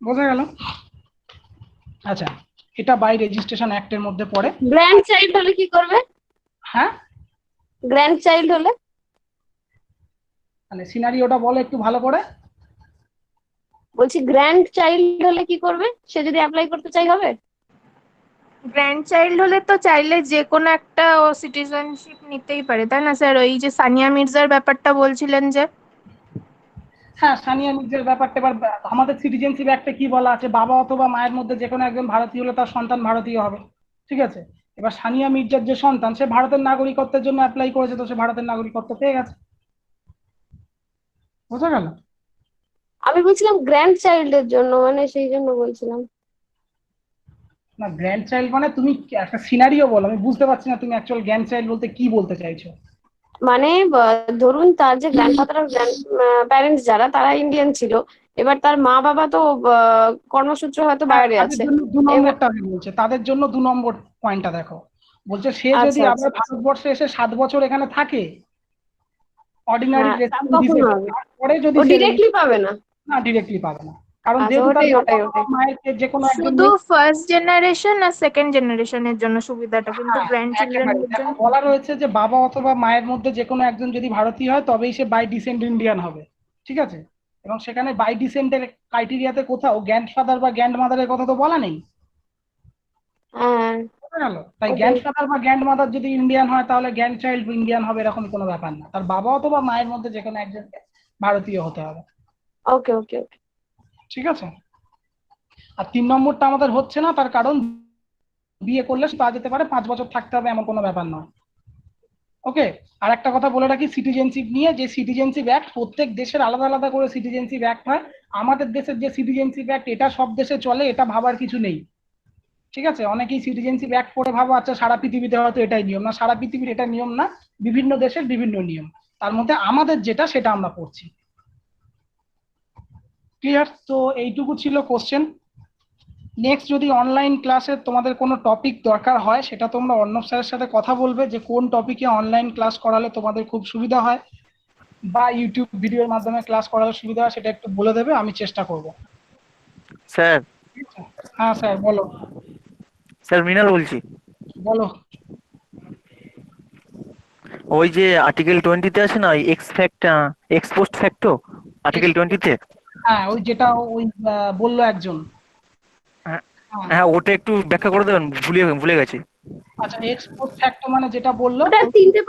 বোঝা গেল? আচ্ছা, এটা বাই রেজিস্ট্রেশন অ্যাক্টের মধ্যে পড়ে। গ্র্যান্ড চাইল্ড হলে কি করবে? হ্যাঁ, গ্র্যান্ড চাইল্ড হলে মানে সিনারিওটা বলো একটু ভালো করে। বলছি গ্র্যান্ড চাইল্ড হলে কি করবে? সে যদি অ্যাপ্লাই করতে চাই হবে? গ্র্যান্ড চাইল্ড হলে তো চাইলে যে কোনো একটা ও সিটিজেনশিপ নিতেই পারে, তাই না স্যার? ওই যে সানিয়া মির্জার ব্যাপারটা বলছিলেন যে। হ্যাঁ, সানিয়া মির্জার ব্যাপারটা এবার আমাদের সিটিজেনশিপ অ্যাক্টে কি বলা আছে, বাবা অথবা মায়ের মধ্যে যে কোনো একজন ভারতীয় হলে তার সন্তান ভারতীয় হবে। ঠিক আছে, এবার সানিয়া মির্জার যে সন্তান, সে ভারতের নাগরিকত্বের জন্য অ্যাপ্লাই করেছে, তো সে ভারতের নাগরিকত্ব পেয়ে গেছে। বুঝা গেল? আমি বলছিলাম গ্র্যান্ড চাইল্ডের জন্য, মানে সেই জন্য বলছিলাম। না, গ্র্যান্ড চাইল্ড মানে তুমি একটা সিনারিও বলো, আমি বুঝতে পারছি না তুমি অ্যাকচুয়াল গ্র্যান্ড চাইল্ড বলতে কি বলতে চাইছো। মানে ধরুন তার যে গ্র্যান্ডফাদার আর গ্র্যান্ড প্যারেন্টস যারা, তারা ইন্ডিয়ান ছিল, এবার তার মা বাবা তো কর্মসূত্রে হয়তো বাইরে আছে। দু নম্বরটা আমি বলছি, তাদের জন্য 2 নম্বর পয়েন্টটা দেখো। বলছে সে যদি আবার ভারতবর্ষে এসে 7 বছর এখানে থাকে অর্ডিনারি রেসিডেন্ট হিসেবে, তারপরে যদি ডিরেক্টলি পাবে না। না, ডিরেক্টলি পাবে না, কারণ আচ্ছা, যেহেতু ওটাই তার ওটাই বাবা ওটাই মায়ের যে কোনো একজন শুধু ফার্স্ট জেনারেশন আর সেকেন্ড জেনারেশনের জন্য সুবিধাটা, কিন্তু গ্র্যান্ড চিলড্রেনের জন্য বলা রয়েছে যে বাবা অথবা মায়ের মধ্যে যে কোনো একজন যদি ভারতীয় হয় তবেই সে বাই ডিসেন্ট ইন্ডিয়ান হবে। ঠিক আছে, এবং সেখানে বাই ডিসেন্টের ক্রাইটেরিয়াতে কোথাও গ্র্যান্ডফাদার বা গ্র্যান্ড মাদারের কথা তো বলা নেই। বুঝা গেল? তাই গ্র্যান্ডফাদার বা গ্র্যান্ড মাদার যদি ইন্ডিয়ান হয় তাহলে গ্র্যান্ড চাইল্ড ইন্ডিয়ান হবে এরকম কোনো ব্যাপার না, তার বাবা অথবা মায়ের মধ্যে যে কোনো একজন ভারতীয় হতে হবে। ওকে ওকে ওকে, ঠিক আছে। আর 3 নম্বরটা আমাদের হচ্ছে না, তার কারণ বিয়ে করলে পাওয়া যেতে পারে, 5 বছর থাকতে হবে এমন কোনো ব্যাপার নয়। ওকে, আর একটা কথা বলে রাখি সিটিজেনশিপ নিয়ে, যে সিটিজেনশিপ অ্যাক্ট প্রত্যেক দেশের আলাদা আলাদা করে সিটিজেনশিপ অ্যাক্ট হয়। আমাদের দেশের যে সিটিজেনশিপ অ্যাক্ট এটা সব দেশে চলে, এটা ভাবার কিছু নেই। ঠিক আছে, অনেকেই সিটিজেনশিপ অ্যাক্ট পড়ে ভাবো আচ্ছা সারা পৃথিবীতে হয়তো এটাই নিয়ম, না সারা পৃথিবীর এটা নিয়ম না, বিভিন্ন দেশের বিভিন্ন নিয়ম, তার মধ্যে আমাদের যেটা সেটা আমরা পড়ছি। ক্লিয়ার? তো এইটুকু ছিল কোশ্চেন। নেক্সট যদি অনলাইন ক্লাসে তোমাদের কোনো টপিক দরকার হয়, সেটা তোমরা অর্ণব স্যারের সাথে কথা বলবে যে কোন টপিকে অনলাইন ক্লাস করালে তোমাদের খুব সুবিধা হয়, বা ইউটিউব ভিডিওর মাধ্যমে ক্লাস করালে সুবিধা হয়, সেটা একটু বলে দেবে, আমি চেষ্টা করব। স্যার। হ্যাঁ স্যার, বলো। স্যার মৃণাল বলছি। বলো। ওই যে আর্টিকেল 20-তে আছে না, ওই এক্স পোস্ট ফ্যাক্টো আর্টিকেল 20-তে। হ্যাঁ, ওই যেটা ওই বললো একজন। হ্যাঁ, ওটা একটু ব্যাখ্যা করে দেবেন, ভুলে গেছি। আচ্ছা, এক্স পোস্ট ফ্যাক্টো মানে যেটা বললো, ওটা 3টে